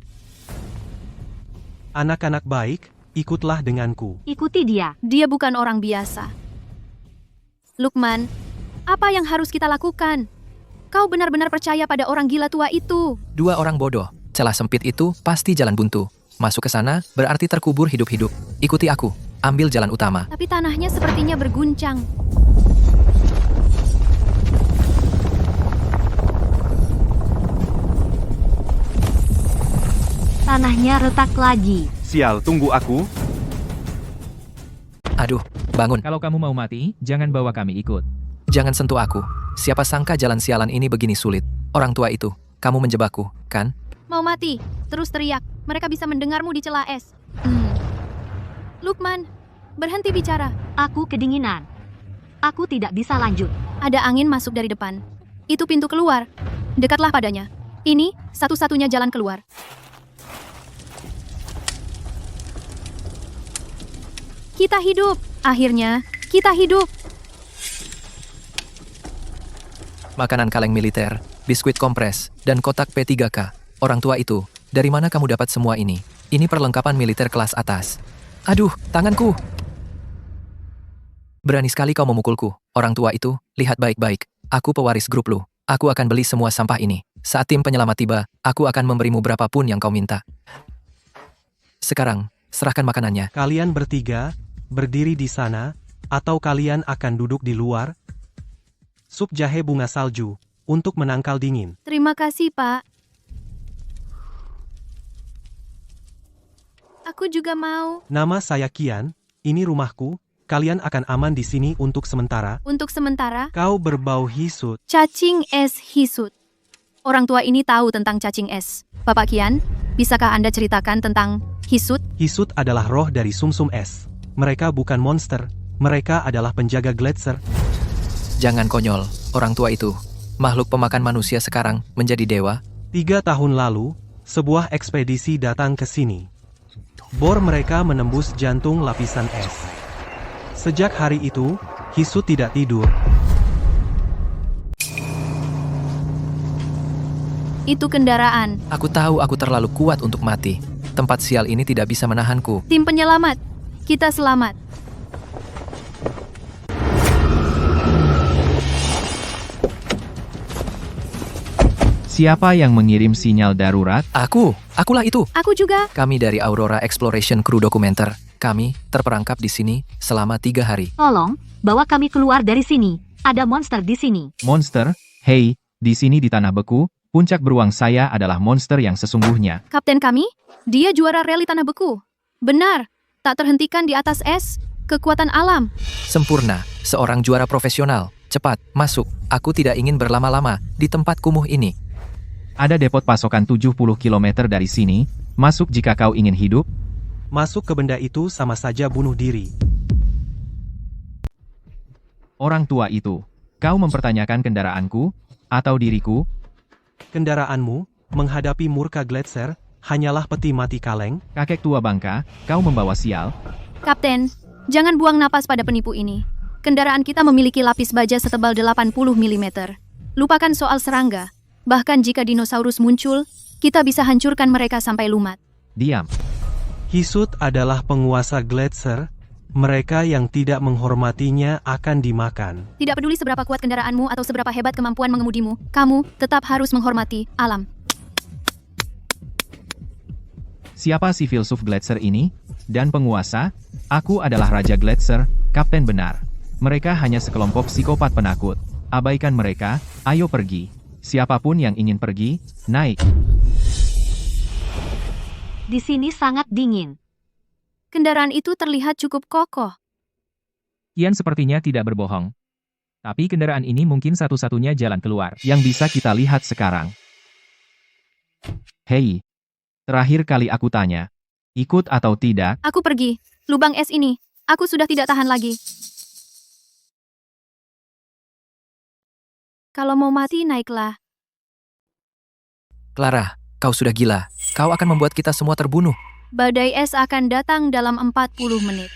Anak-anak baik, ikutlah denganku. Ikuti dia. Dia bukan orang biasa. Lukman, apa yang harus kita lakukan? Kau benar-benar percaya pada orang gila tua itu? Dua orang bodoh, celah sempit itu pasti jalan buntu. Masuk ke sana berarti terkubur hidup-hidup. Ikuti aku, ambil jalan utama. Tapi tanahnya sepertinya berguncang. Tanahnya retak lagi. Sial, tunggu aku. Aduh, bangun. Kalau kamu mau mati, jangan bawa kami ikut. Jangan sentuh aku. Siapa sangka jalan sialan ini begini sulit. Orang tua itu, kamu menjebakku, kan? Mau mati? Terus teriak. Mereka bisa mendengarmu di celah es. Lukman, berhenti bicara. Aku kedinginan. Aku tidak bisa lanjut. Ada angin masuk dari depan. Itu pintu keluar. Dekatlah padanya. Ini satu-satunya jalan keluar. Kita hidup. Akhirnya, kita hidup. Makanan kaleng militer, biskuit kompres, dan kotak P3K. Orang tua itu, dari mana kamu dapat semua ini? Ini perlengkapan militer kelas atas. Aduh, tanganku! Berani sekali kau memukulku. Orang tua itu, lihat baik-baik. Aku pewaris grup lu. Aku akan beli semua sampah ini. Saat tim penyelamat tiba, aku akan memberimu berapapun yang kau minta. Sekarang, serahkan makanannya. Kalian bertiga, berdiri di sana, atau kalian akan duduk di luar? Sup jahe bunga salju, untuk menangkal dingin. Terima kasih, Pak. Aku juga mau. Nama saya Kian, ini rumahku, kalian akan aman di sini untuk sementara. Untuk sementara, Kau berbau hisut. cacing es hisut. Orang tua ini tahu tentang cacing es. Bapak Kian, bisakah Anda ceritakan tentang hisut? Hisut adalah roh dari sumsum es. Mereka bukan monster, mereka adalah penjaga Gletser. Jangan konyol, orang tua itu. Makhluk pemakan manusia sekarang menjadi dewa. 3 tahun lalu, sebuah ekspedisi datang ke sini. Bor mereka menembus jantung lapisan es. Sejak hari itu, Hisut tidak tidur. Itu kendaraan. Aku tahu aku terlalu kuat untuk mati. Tempat sial ini tidak bisa menahanku. Tim penyelamat, kita selamat. Siapa yang mengirim sinyal darurat? Akulah itu. Aku juga. Kami dari Aurora Exploration Crew Dokumenter. Kami terperangkap di sini selama 3 hari. Tolong, bawa kami keluar dari sini. Ada monster di sini. Monster? Hei, di sini di tanah beku, puncak beruang saya adalah monster yang sesungguhnya. Kapten kami, dia juara rally tanah beku. Benar, tak terhentikan di atas es. Kekuatan alam. Sempurna, seorang juara profesional. Cepat, masuk. Aku tidak ingin berlama-lama di tempat kumuh ini. Ada depot pasokan 70 km dari sini. Masuk jika kau ingin hidup. Masuk ke benda itu sama saja bunuh diri. Orang tua itu. Kau mempertanyakan kendaraanku? Atau diriku? Kendaraanmu, menghadapi murka Gletser, hanyalah peti mati kaleng. Kakek tua bangka, kau membawa sial? Kapten, jangan buang napas pada penipu ini. Kendaraan kita memiliki lapis baja setebal 80 mm. Lupakan soal serangga. Bahkan jika dinosaurus muncul, kita bisa hancurkan mereka sampai lumat. Diam. Hisut adalah penguasa Gletser. Mereka yang tidak menghormatinya akan dimakan. Tidak peduli seberapa kuat kendaraanmu atau seberapa hebat kemampuan mengemudimu, kamu tetap harus menghormati alam. Siapa si filsuf Gletser ini? Dan penguasa? Aku adalah Raja Gletser, Kapten benar. Mereka hanya sekelompok psikopat penakut. Abaikan mereka, ayo pergi. Siapapun yang ingin pergi, naik. Di sini sangat dingin. Kendaraan itu terlihat cukup kokoh. Kian sepertinya tidak berbohong. Tapi kendaraan ini mungkin satu-satunya jalan keluar yang bisa kita lihat sekarang. Hei, terakhir kali aku tanya, ikut atau tidak? Aku pergi. Lubang es ini, aku sudah tidak tahan lagi. Kalau mau mati, naiklah. Clara, kau sudah gila. Kau akan membuat kita semua terbunuh. Badai es akan datang dalam 40 menit.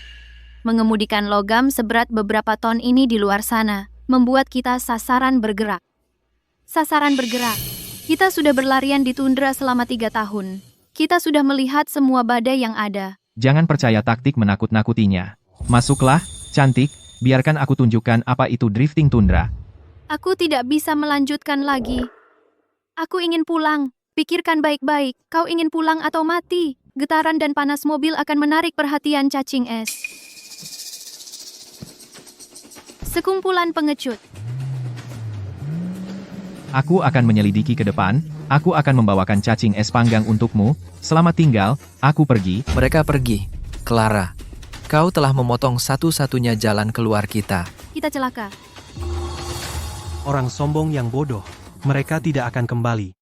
Mengemudikan logam seberat beberapa ton ini di luar sana, membuat kita sasaran bergerak. Sasaran bergerak. Kita sudah berlarian di tundra selama 3 tahun. Kita sudah melihat semua badai yang ada. Jangan percaya taktik menakut-nakutinya. Masuklah, cantik, biarkan aku tunjukkan apa itu drifting tundra. Aku tidak bisa melanjutkan lagi. Aku ingin pulang. Pikirkan baik-baik, kau ingin pulang atau mati? Getaran dan panas mobil akan menarik perhatian cacing es. Sekumpulan pengecut. Aku akan menyelidiki ke depan, aku akan membawakan cacing es panggang untukmu. Selamat tinggal, aku pergi. Mereka pergi. Clara, kau telah memotong satu-satunya jalan keluar kita. Kita celaka. Orang sombong yang bodoh. Mereka tidak akan kembali.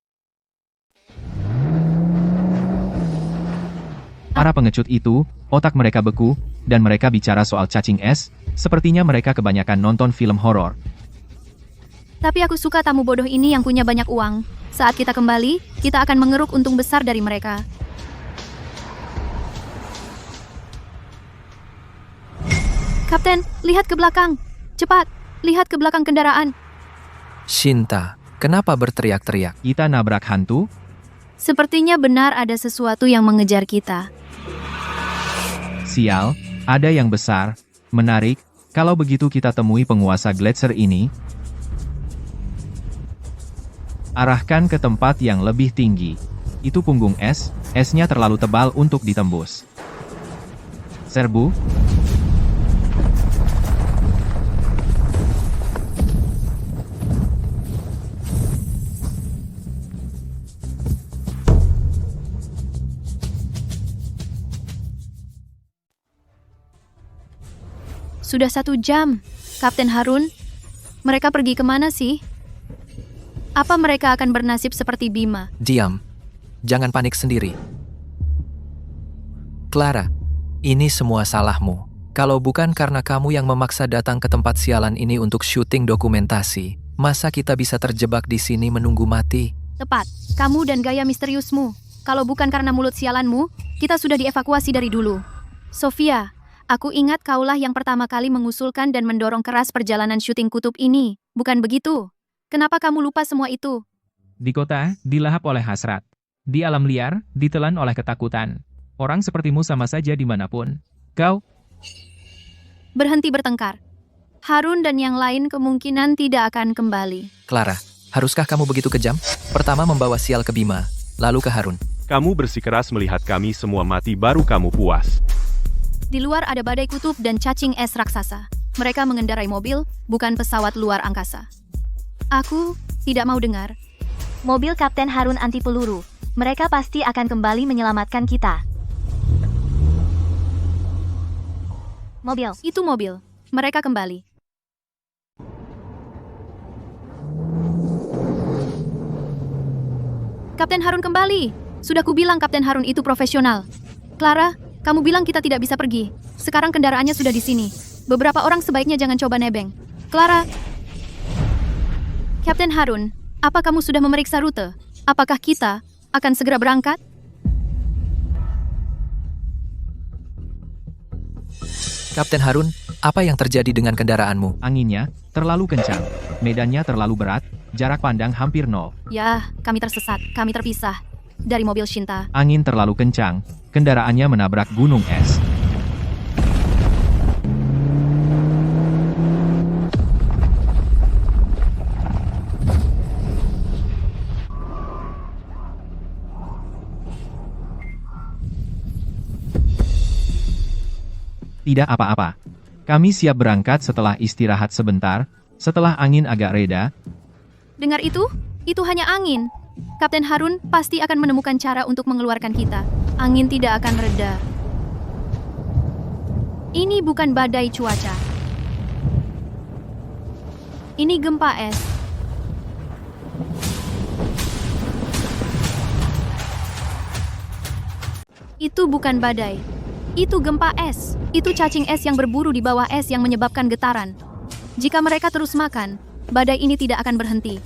Para pengecut itu, otak mereka beku, dan mereka bicara soal cacing es, sepertinya mereka kebanyakan nonton film horor. Tapi aku suka tamu bodoh ini yang punya banyak uang. Saat kita kembali, kita akan mengeruk untung besar dari mereka. Kapten, lihat ke belakang. Cepat, lihat ke belakang kendaraan. Shinta, kenapa berteriak-teriak? Kita nabrak hantu? Sepertinya benar ada sesuatu yang mengejar kita. Sial, ada yang besar, menarik, kalau begitu kita temui penguasa Gletser ini. Arahkan ke tempat yang lebih tinggi. Itu punggung es, esnya terlalu tebal untuk ditembus. Serbu. Sudah 1 jam. Kapten Harun, mereka pergi kemana sih? Apa mereka akan bernasib seperti Bima? Diam. Jangan panik sendiri. Clara, ini semua salahmu. Kalau bukan karena kamu yang memaksa datang ke tempat sialan ini untuk syuting dokumentasi, masa kita bisa terjebak di sini menunggu mati? Tepat, kamu dan gaya misteriusmu. Kalau bukan karena mulut sialanmu, kita sudah dievakuasi dari dulu. Sofia, aku ingat kaulah yang pertama kali mengusulkan dan mendorong keras perjalanan syuting kutub ini, bukan begitu? Kenapa kamu lupa semua itu? Di kota, dilahap oleh hasrat. Di alam liar, ditelan oleh ketakutan. Orang sepertimu sama saja dimanapun. Kau, Berhenti bertengkar. Harun dan yang lain kemungkinan tidak akan kembali. Clara, haruskah kamu begitu kejam? Pertama membawa sial ke Bima, lalu ke Harun. Kamu bersikeras melihat kami semua mati baru kamu puas. Di luar ada badai kutub dan cacing es raksasa. Mereka mengendarai mobil, bukan pesawat luar angkasa. Aku tidak mau dengar. Mobil Kapten Harun anti peluru. Mereka pasti akan kembali menyelamatkan kita. Mobil. Itu mobil. Mereka kembali. Kapten Harun kembali. Sudah kubilang Kapten Harun itu profesional. Clara, kamu bilang kita tidak bisa pergi. Sekarang kendaraannya sudah di sini. Beberapa orang sebaiknya jangan coba nebeng. Clara. Kapten Harun, apa kamu sudah memeriksa rute? Apakah kita akan segera berangkat? Kapten Harun, apa yang terjadi dengan kendaraanmu? Anginnya terlalu kencang, medannya terlalu berat, jarak pandang hampir nol. Ya, kami tersesat. Kami terpisah dari mobil Shinta. Angin terlalu kencang, kendaraannya menabrak gunung es. Tidak apa-apa. Kami siap berangkat setelah istirahat sebentar, setelah angin agak reda. Dengar itu? Itu hanya angin. Kapten Harun pasti akan menemukan cara untuk mengeluarkan kita. Angin tidak akan reda. Ini bukan badai cuaca. Ini gempa es. Itu bukan badai. Itu gempa es. Itu cacing es yang berburu di bawah es yang menyebabkan getaran. Jika mereka terus makan, badai ini tidak akan berhenti.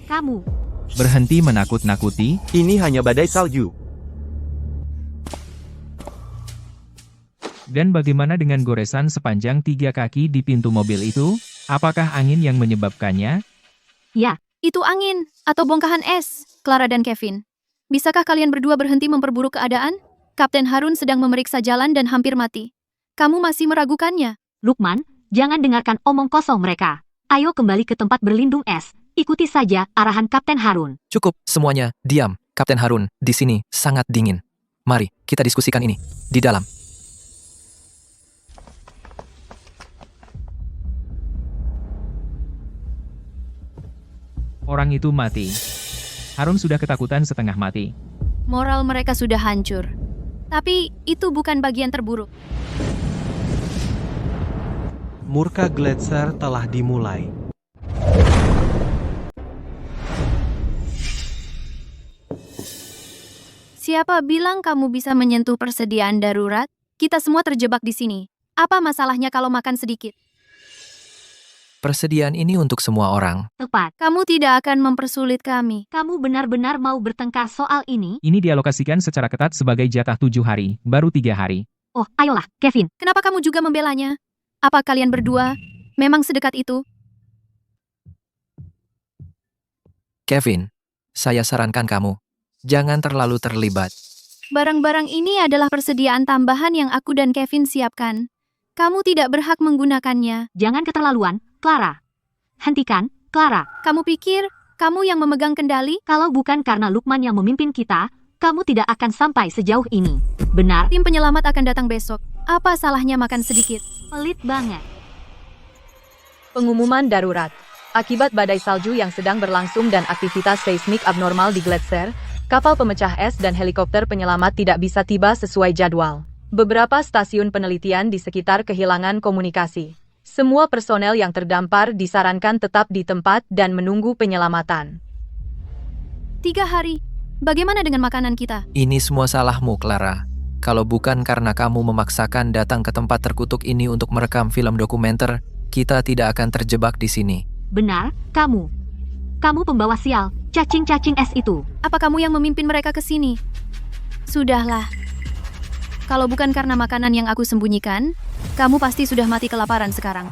Kamu. Berhenti menakut-nakuti. Ini hanya badai salju. Dan bagaimana dengan goresan sepanjang 3 kaki di pintu mobil itu? Apakah angin yang menyebabkannya? Ya, Itu angin atau bongkahan es, Clara dan Kevin. Bisakah kalian berdua berhenti memperburuk keadaan? Kapten Harun sedang memeriksa jalan dan hampir mati. Kamu masih meragukannya? Lukman, jangan dengarkan omong kosong mereka. Ayo kembali ke tempat berlindung es. Ikuti saja arahan Kapten Harun. Cukup, semuanya, diam. Kapten Harun, di sini sangat dingin. Mari, kita diskusikan ini. Di dalam. Orang itu mati. Harun sudah ketakutan setengah mati. Moral mereka sudah hancur. Tapi itu bukan bagian terburuk. Murka Gletser telah dimulai. Siapa bilang kamu bisa menyentuh persediaan darurat? Kita semua terjebak di sini. Apa masalahnya kalau makan sedikit? Persediaan ini untuk semua orang. Tepat. Kamu tidak akan mempersulit kami. Kamu benar-benar mau bertengkar soal ini? Ini dialokasikan secara ketat sebagai jatah 7 hari, baru 3 hari. Oh, ayolah, Kevin. Kenapa kamu juga membelanya? Apa kalian berdua memang sedekat itu? Kevin, saya sarankan kamu, jangan terlalu terlibat. Barang-barang ini adalah persediaan tambahan yang aku dan Kevin siapkan. Kamu tidak berhak menggunakannya. Jangan keterlaluan, Clara. Hentikan, Clara. Kamu pikir kamu yang memegang kendali? Kalau bukan karena Lukman yang memimpin kita, kamu tidak akan sampai sejauh ini. Benar? Tim penyelamat akan datang besok. Apa salahnya makan sedikit? Pelit banget. Pengumuman darurat. Akibat badai salju yang sedang berlangsung dan aktivitas seismik abnormal di Gletser, kapal pemecah es dan helikopter penyelamat tidak bisa tiba sesuai jadwal. Beberapa stasiun penelitian di sekitar kehilangan komunikasi. Semua personel yang terdampar disarankan tetap di tempat dan menunggu penyelamatan. 3 hari. Bagaimana dengan makanan kita? Ini semua salahmu, Clara. Kalau bukan karena kamu memaksakan datang ke tempat terkutuk ini untuk merekam film dokumenter, kita tidak akan terjebak di sini. Benar, kamu. Kamu pembawa sial, cacing-cacing es itu. Apa kamu yang memimpin mereka ke sini? Sudahlah. Kalau bukan karena makanan yang aku sembunyikan, kamu pasti sudah mati kelaparan sekarang.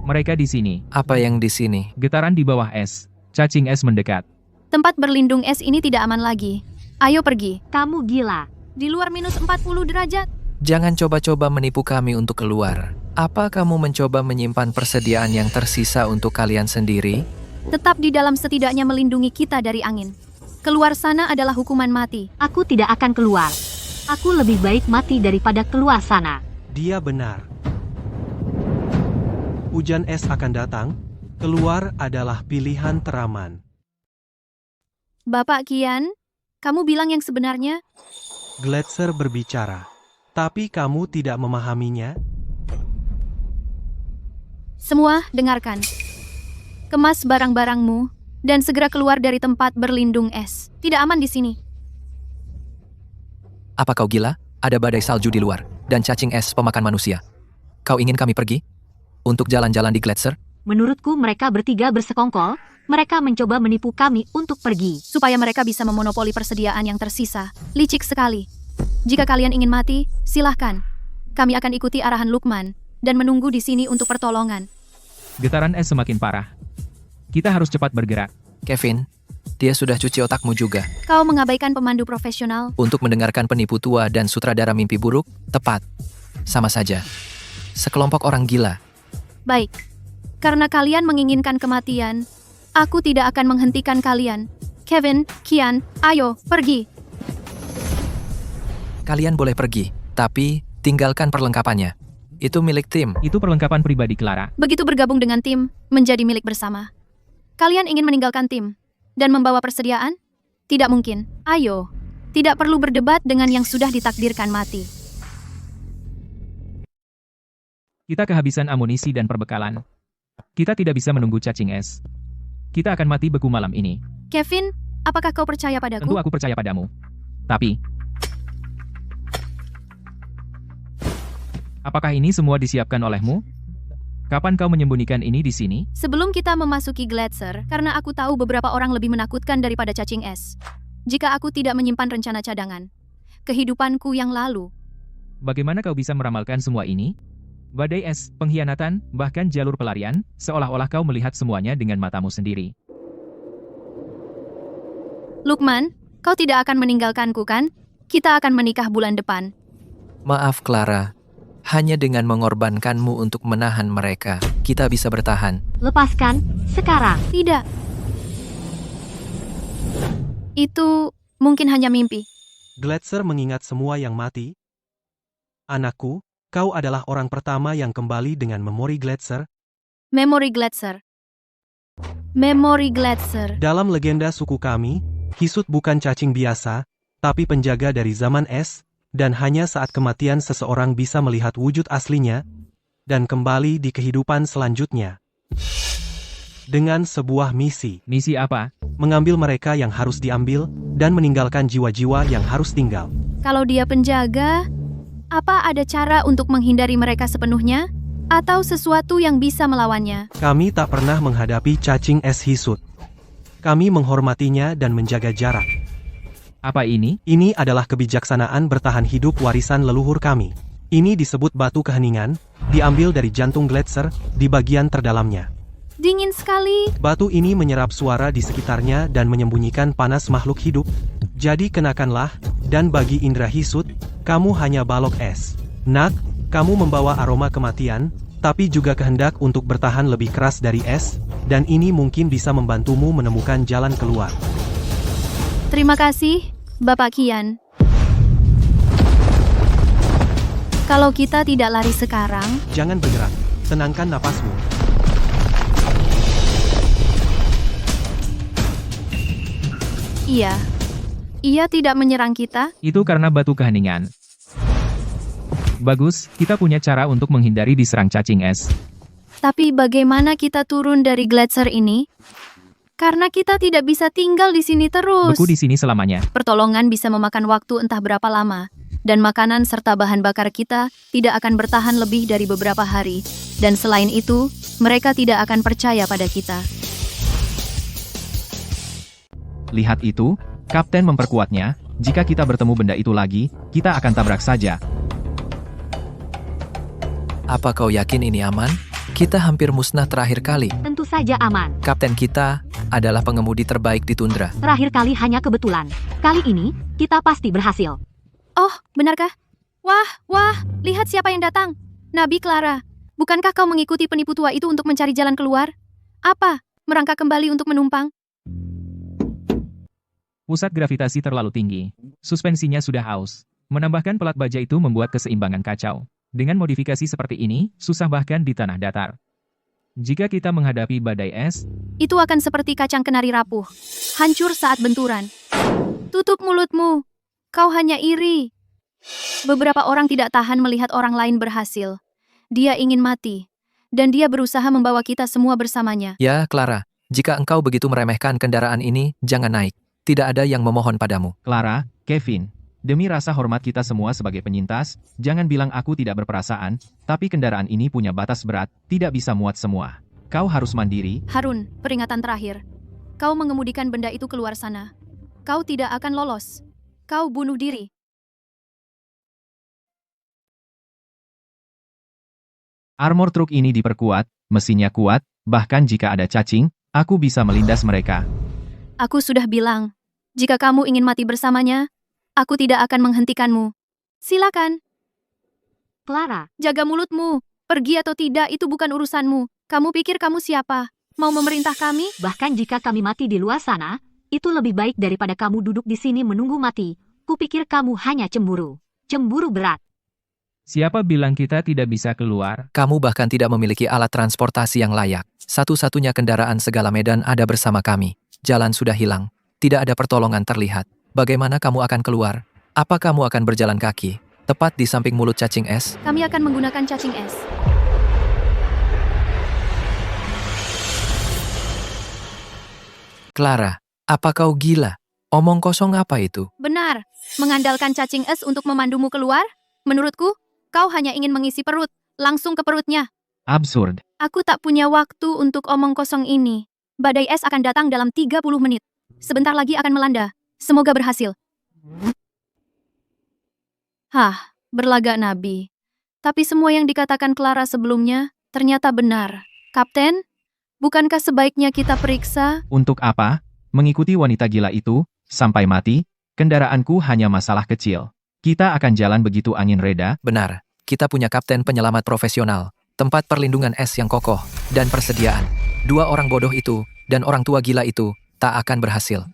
Mereka di sini. Apa yang di sini? Getaran di bawah es. Cacing es mendekat. Tempat berlindung es ini tidak aman lagi. Ayo pergi. Kamu gila. Di luar minus 40 derajat. Jangan coba-coba menipu kami untuk keluar. Apa kamu mencoba menyimpan persediaan yang tersisa untuk kalian sendiri? Tetap di dalam setidaknya melindungi kita dari angin. Keluar sana adalah hukuman mati. Aku tidak akan keluar. Aku lebih baik mati daripada keluar sana. Dia benar. Hujan es akan datang. Keluar adalah pilihan teraman. Bapak Kian, kamu bilang yang sebenarnya? Gletser berbicara. Tapi kamu tidak memahaminya? Semua, dengarkan. Kemas barang-barangmu dan segera keluar dari tempat berlindung es. Tidak aman di sini. Apa kau gila? Ada badai salju di luar. dan cacing es pemakan manusia. Kau ingin kami pergi? Untuk jalan-jalan di Gletser? Menurutku mereka bertiga bersekongkol. Mereka mencoba menipu kami untuk pergi. Supaya mereka bisa memonopoli persediaan yang tersisa. Licik sekali. Jika kalian ingin mati, silahkan. Kami akan ikuti arahan Lukman dan menunggu di sini untuk pertolongan. Getaran es semakin parah. Kita harus cepat bergerak. Kevin, dia sudah cuci otakmu juga. Kau mengabaikan pemandu profesional. Untuk mendengarkan penipu tua dan sutradara mimpi buruk, tepat. Sama saja. Sekelompok orang gila. Baik. Karena kalian menginginkan kematian, aku tidak akan menghentikan kalian. Kevin, Kian, ayo, pergi. Kalian boleh pergi, tapi tinggalkan perlengkapannya. Itu milik tim. Itu perlengkapan pribadi Clara. Begitu bergabung dengan tim, menjadi milik bersama. Kalian ingin meninggalkan tim dan membawa persediaan? Tidak mungkin. Ayo, tidak perlu berdebat dengan yang sudah ditakdirkan mati. Kita kehabisan amunisi dan perbekalan. Kita tidak bisa menunggu cacing es. Kita akan mati beku malam ini. Kevin, apakah kau percaya padaku? Tentu aku percaya padamu. Tapi, apakah ini semua disiapkan olehmu? Kapan kau menyembunyikan ini di sini? Sebelum kita memasuki Gletser, karena aku tahu beberapa orang lebih menakutkan daripada cacing es. Jika aku tidak menyimpan rencana cadangan, kehidupanku yang lalu. Bagaimana kau bisa meramalkan semua ini? Badai es, pengkhianatan, bahkan jalur pelarian, seolah-olah kau melihat semuanya dengan matamu sendiri. Lukman, kau tidak akan meninggalkanku kan? Kita akan menikah bulan depan. Maaf Clara, hanya dengan mengorbankanmu untuk menahan mereka, kita bisa bertahan. Lepaskan, sekarang. Tidak. Itu mungkin hanya mimpi. Gletser mengingat semua yang mati. Anakku, kau adalah orang pertama yang kembali dengan memori Gletser. Memori Gletser. Memori Gletser. Dalam legenda suku kami, Hisut bukan cacing biasa, tapi penjaga dari zaman es, dan hanya saat kematian seseorang bisa melihat wujud aslinya, dan kembali di kehidupan selanjutnya. Dengan sebuah misi. Misi apa? Mengambil mereka yang harus diambil, dan meninggalkan jiwa-jiwa yang harus tinggal. Kalau dia penjaga, apa ada cara untuk menghindari mereka sepenuhnya? Atau sesuatu yang bisa melawannya? Kami tak pernah menghadapi cacing es Hisut. Kami menghormatinya dan menjaga jarak. Apa ini? Ini adalah kebijaksanaan bertahan hidup warisan leluhur kami. Ini disebut batu keheningan, diambil dari jantung Gletser, di bagian terdalamnya. Dingin sekali. Batu ini menyerap suara di sekitarnya dan menyembunyikan panas makhluk hidup. Jadi kenakanlah, dan bagi indera Hisut, kamu hanya balok es. Nak, kamu membawa aroma kematian, tapi juga kehendak untuk bertahan lebih keras dari es, dan ini mungkin bisa membantumu menemukan jalan keluar. Terima kasih, Bapak Kian. Kalau kita tidak lari sekarang, Jangan bergerak, tenangkan napasmu. ia tidak menyerang kita. Itu karena batu keheningan. Bagus, kita punya cara untuk menghindari diserang cacing es. Tapi bagaimana kita turun dari Gletser ini? Karena kita tidak bisa tinggal di sini terus. Beku di sini selamanya. Pertolongan bisa memakan waktu entah berapa lama, dan makanan serta bahan bakar kita tidak akan bertahan lebih dari beberapa hari. Dan selain itu, mereka tidak akan percaya pada kita. Lihat itu, Kapten memperkuatnya. Jika kita bertemu benda itu lagi, kita akan tabrak saja. Apa kau yakin ini aman? Kita hampir musnah terakhir kali. Tentu saja aman. Kapten kita adalah pengemudi terbaik di tundra. Terakhir kali hanya kebetulan. Kali ini, kita pasti berhasil. Oh, benarkah? Wah, lihat siapa yang datang. Nabi Clara, bukankah kau mengikuti penipu tua itu untuk mencari jalan keluar? Apa? Merangkak kembali untuk menumpang? Pusat gravitasi terlalu tinggi. Suspensinya sudah aus. Menambahkan pelat baja itu membuat keseimbangan kacau. Dengan modifikasi seperti ini, susah bahkan di tanah datar. Jika kita menghadapi badai es, itu akan seperti kacang kenari rapuh. Hancur saat benturan. Tutup mulutmu. Kau hanya iri. Beberapa orang tidak tahan melihat orang lain berhasil. Dia ingin mati. Dan dia berusaha membawa kita semua bersamanya. Ya, Clara, jika engkau begitu meremehkan kendaraan ini, jangan naik. Tidak ada yang memohon padamu. Clara, Kevin, Demi rasa hormat kita semua sebagai penyintas, jangan bilang aku tidak berperasaan, tapi kendaraan ini punya batas berat, tidak bisa muat semua. Kau harus mandiri. Harun, peringatan terakhir. Kau mengemudikan benda itu keluar sana. Kau tidak akan lolos. Kau bunuh diri. Armor truk ini diperkuat, mesinnya kuat, bahkan jika ada cacing, aku bisa melindas mereka. Aku sudah bilang, jika kamu ingin mati bersamanya, aku tidak akan menghentikanmu. Silakan. Clara, Jaga mulutmu. Pergi atau tidak itu bukan urusanmu. Kamu pikir kamu siapa? Mau memerintah kami? bahkan jika kami mati di luar sana, itu lebih baik daripada kamu duduk di sini menunggu mati. Kupikir kamu hanya cemburu. Cemburu berat. Siapa bilang kita tidak bisa keluar? Kamu bahkan tidak memiliki alat transportasi yang layak. Satu-satunya kendaraan segala medan ada bersama kami. Jalan sudah hilang. Tidak ada pertolongan terlihat. Bagaimana kamu akan keluar? Apa kamu akan berjalan kaki? Tepat di samping mulut cacing es? Kami akan menggunakan cacing es. Clara, apa kau gila? Omong kosong apa itu? Benar. Mengandalkan cacing es untuk memandumu keluar? Menurutku, kau hanya ingin mengisi perut. Langsung ke perutnya. Absurd. Aku tak punya waktu untuk omong kosong ini. Badai es akan datang dalam 30 menit. Sebentar lagi akan melanda. Semoga berhasil. Hah, berlagak nabi. Tapi semua yang dikatakan Clara sebelumnya ternyata benar. Kapten, bukankah sebaiknya kita periksa? Untuk apa? Mengikuti wanita gila itu, sampai mati? Kendaraanku hanya masalah kecil. Kita akan jalan begitu angin reda. Benar, kita punya kapten penyelamat profesional, tempat perlindungan es yang kokoh, dan persediaan. Dua orang bodoh itu, dan orang tua gila itu, tak akan berhasil.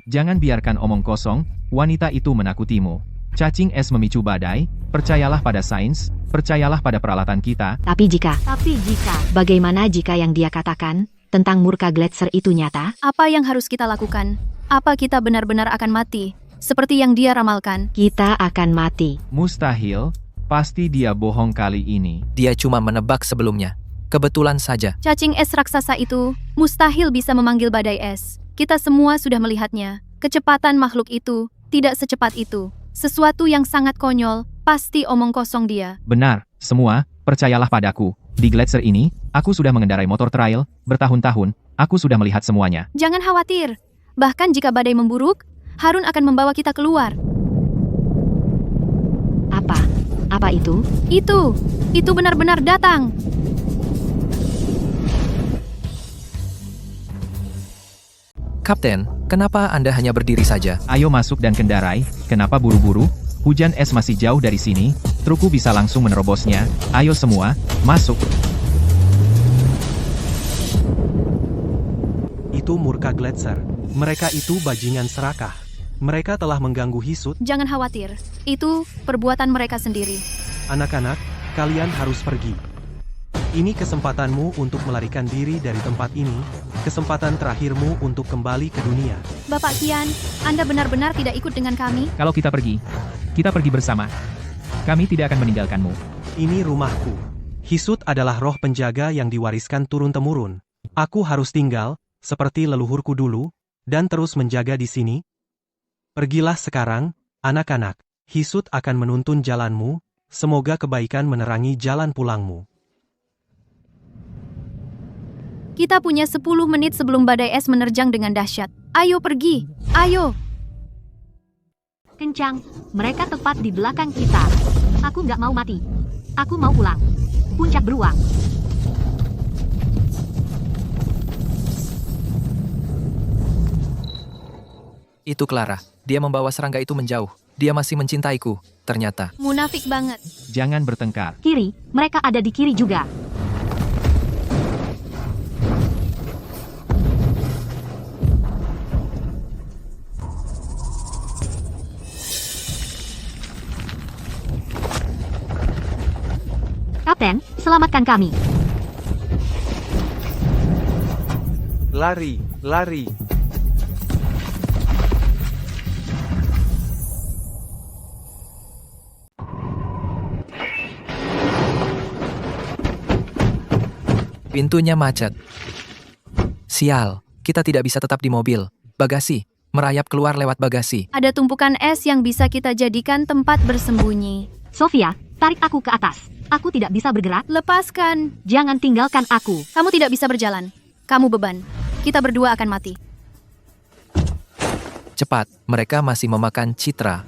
Jangan biarkan omong kosong, wanita itu menakutimu. Cacing es memicu badai, percayalah pada sains, percayalah pada peralatan kita. Tapi jika, bagaimana jika yang dia katakan tentang murka Gletser itu nyata? Apa yang harus kita lakukan? Apa kita benar-benar akan mati? Seperti yang dia ramalkan. Kita akan mati. Mustahil, pasti dia bohong kali ini. Dia cuma menebak sebelumnya. Kebetulan saja. Cacing es raksasa itu mustahil bisa memanggil badai es. Kita semua sudah melihatnya. Kecepatan makhluk itu tidak secepat itu. Sesuatu yang sangat konyol, pasti omong kosong dia. Benar, semua, percayalah padaku. Di Gletser ini, aku sudah mengendarai motor trail, bertahun-tahun, aku sudah melihat semuanya. Jangan khawatir. Bahkan jika badai memburuk, Harun akan membawa kita keluar. Apa? Apa itu? Itu benar-benar datang. Kapten, kenapa Anda hanya berdiri saja? Ayo masuk dan kendarai, kenapa buru-buru? Hujan es masih jauh dari sini, trukku bisa langsung menerobosnya. Ayo semua, masuk. Itu murka Gletser. Mereka itu bajingan serakah. Mereka telah mengganggu Hisut. Jangan khawatir. Itu perbuatan mereka sendiri. Anak-anak, kalian harus pergi. Ini kesempatanmu untuk melarikan diri dari tempat ini, kesempatan terakhirmu untuk kembali ke dunia. Bapak Kian, Anda benar-benar tidak ikut dengan kami? Kalau kita pergi bersama. Kami tidak akan meninggalkanmu. Ini rumahku. Hisut adalah roh penjaga yang diwariskan turun-temurun. Aku harus tinggal, seperti leluhurku dulu, dan terus menjaga di sini. Pergilah sekarang, anak-anak. Hisut akan menuntun jalanmu, semoga kebaikan menerangi jalan pulangmu. Kita punya 10 menit sebelum badai es menerjang dengan dahsyat. Ayo pergi, ayo. Kencang, mereka tepat di belakang kita. Aku nggak mau mati. Aku mau pulang. Puncak beruang. Itu Clara. Dia membawa serangga itu menjauh. Dia masih mencintaiku, ternyata. Munafik banget. Jangan bertengkar. Kiri, mereka ada di kiri juga. Kapten, selamatkan kami. Lari, lari. Pintunya macet. Sial, kita tidak bisa tetap di mobil. Bagasi, merayap keluar lewat bagasi. Ada tumpukan es yang bisa kita jadikan tempat bersembunyi. Sofia, tarik aku ke atas. Aku tidak bisa bergerak. Lepaskan. Jangan tinggalkan aku. Kamu tidak bisa berjalan. Kamu beban. Kita berdua akan mati. Cepat, mereka masih memakan Citra.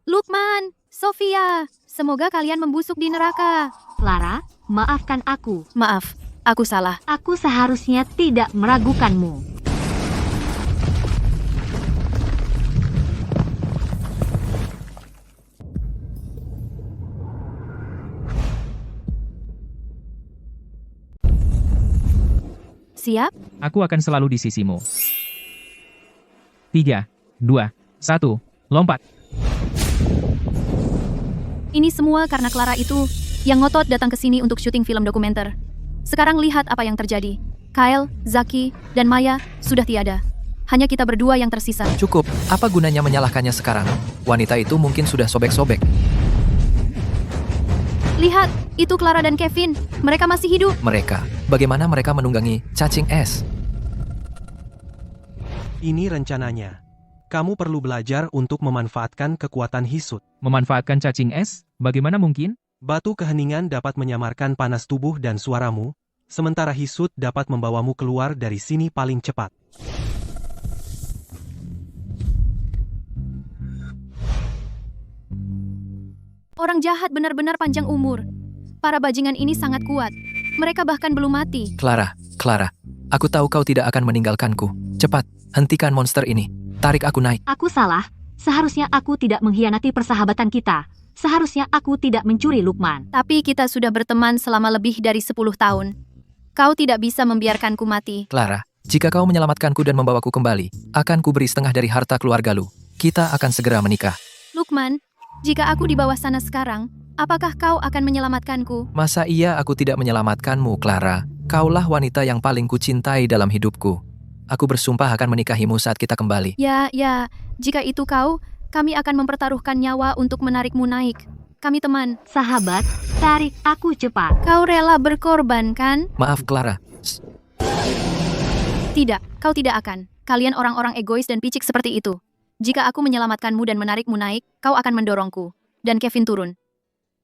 Lukman, Sofia, semoga kalian membusuk di neraka. Clara, maafkan aku. Maaf, aku salah. Aku seharusnya tidak meragukanmu. Siap? Aku akan selalu di sisimu. 3, 2, 1, lompat. Ini semua karena Clara itu yang ngotot datang ke sini untuk syuting film dokumenter. Sekarang lihat apa yang terjadi. Kyle, Zaki, dan Maya sudah tiada. Hanya kita berdua yang tersisa. Cukup, apa gunanya menyalahkannya sekarang? Wanita itu mungkin sudah sobek-sobek. Lihat, itu Clara dan Kevin. Mereka masih hidup. Mereka, bagaimana mereka menunggangi cacing es? Ini rencananya. Kamu perlu belajar untuk memanfaatkan kekuatan hisut. Memanfaatkan cacing es? Bagaimana mungkin? Batu keheningan dapat menyamarkan panas tubuh dan suaramu, sementara hisut dapat membawamu keluar dari sini paling cepat. Orang jahat benar-benar panjang umur. Para bajingan ini sangat kuat. Mereka bahkan belum mati. Clara, aku tahu kau tidak akan meninggalkanku. Cepat, hentikan monster ini. Tarik aku naik. Aku salah. Seharusnya aku tidak mengkhianati persahabatan kita. Seharusnya aku tidak mencuri Lukman. Tapi kita sudah berteman selama lebih dari 10 tahun. Kau tidak bisa membiarkanku mati. Clara, jika kau menyelamatkanku dan membawaku kembali, akan kuberi setengah dari harta keluargalu. Kita akan segera menikah. Lukman, jika aku di bawah sana sekarang, apakah kau akan menyelamatkanku? Masa iya aku tidak menyelamatkanmu, Clara? Kaulah wanita yang paling kucintai dalam hidupku. Aku bersumpah akan menikahimu saat kita kembali. Ya, jika itu kau, kami akan mempertaruhkan nyawa untuk menarikmu naik. Kami teman. Sahabat, tarik aku cepat. Kau rela berkorban, kan? Maaf, Clara. Tidak, kau tidak akan. Kalian orang-orang egois dan picik seperti itu. Jika aku menyelamatkanmu dan menarikmu naik, kau akan mendorongku. Dan Kevin turun.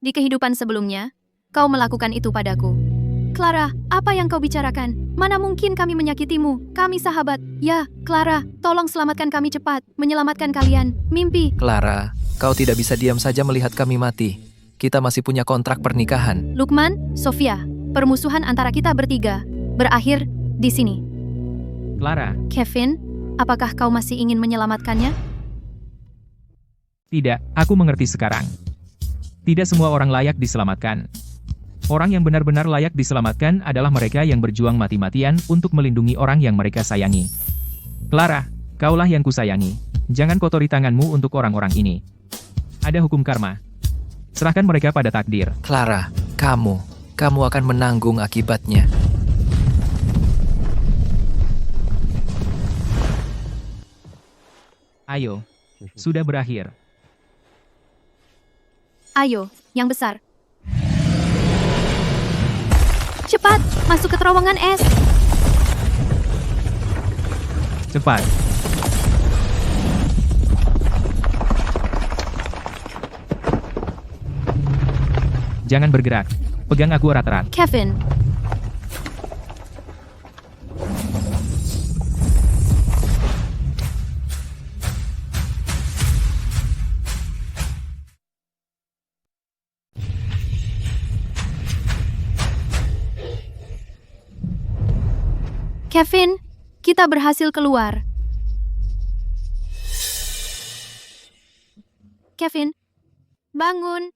Di kehidupan sebelumnya, kau melakukan itu padaku. Clara, apa yang kau bicarakan? Mana mungkin kami menyakitimu? Kami sahabat. Ya, Clara, tolong selamatkan kami cepat. Menyelamatkan kalian. Mimpi. Clara, kau tidak bisa diam saja melihat kami mati. Kita masih punya kontrak pernikahan. Lukman, Sofia, permusuhan antara kita bertiga berakhir di sini. Clara. Kevin, apakah kau masih ingin menyelamatkannya? Tidak, aku mengerti sekarang. Tidak semua orang layak diselamatkan. Orang yang benar-benar layak diselamatkan adalah mereka yang berjuang mati-matian untuk melindungi orang yang mereka sayangi. Clara, kaulah yang kusayangi. Jangan kotori tanganmu untuk orang-orang ini. Ada hukum karma. Serahkan mereka pada takdir. Clara, kamu akan menanggung akibatnya. Ayo, sudah berakhir. Ayo, yang besar. Cepat, masuk ke terowongan es. Cepat. Jangan bergerak. Pegang aku erat-erat. Kevin. Kevin, kita berhasil keluar. Kevin, bangun.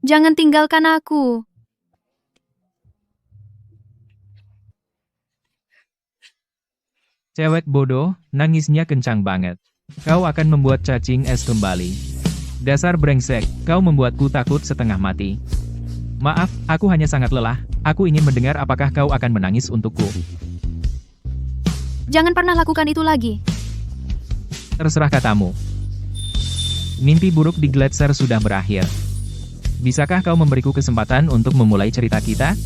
Jangan tinggalkan aku. Cewek bodoh, nangisnya kencang banget. Kau akan membuat cacing es kembali. Dasar brengsek, kau membuatku takut setengah mati. Maaf, aku hanya sangat lelah. Aku ingin mendengar apakah kau akan menangis untukku. Jangan pernah lakukan itu lagi. Terserah katamu. Mimpi buruk di Gletser sudah berakhir. Bisakah kau memberiku kesempatan untuk memulai cerita kita?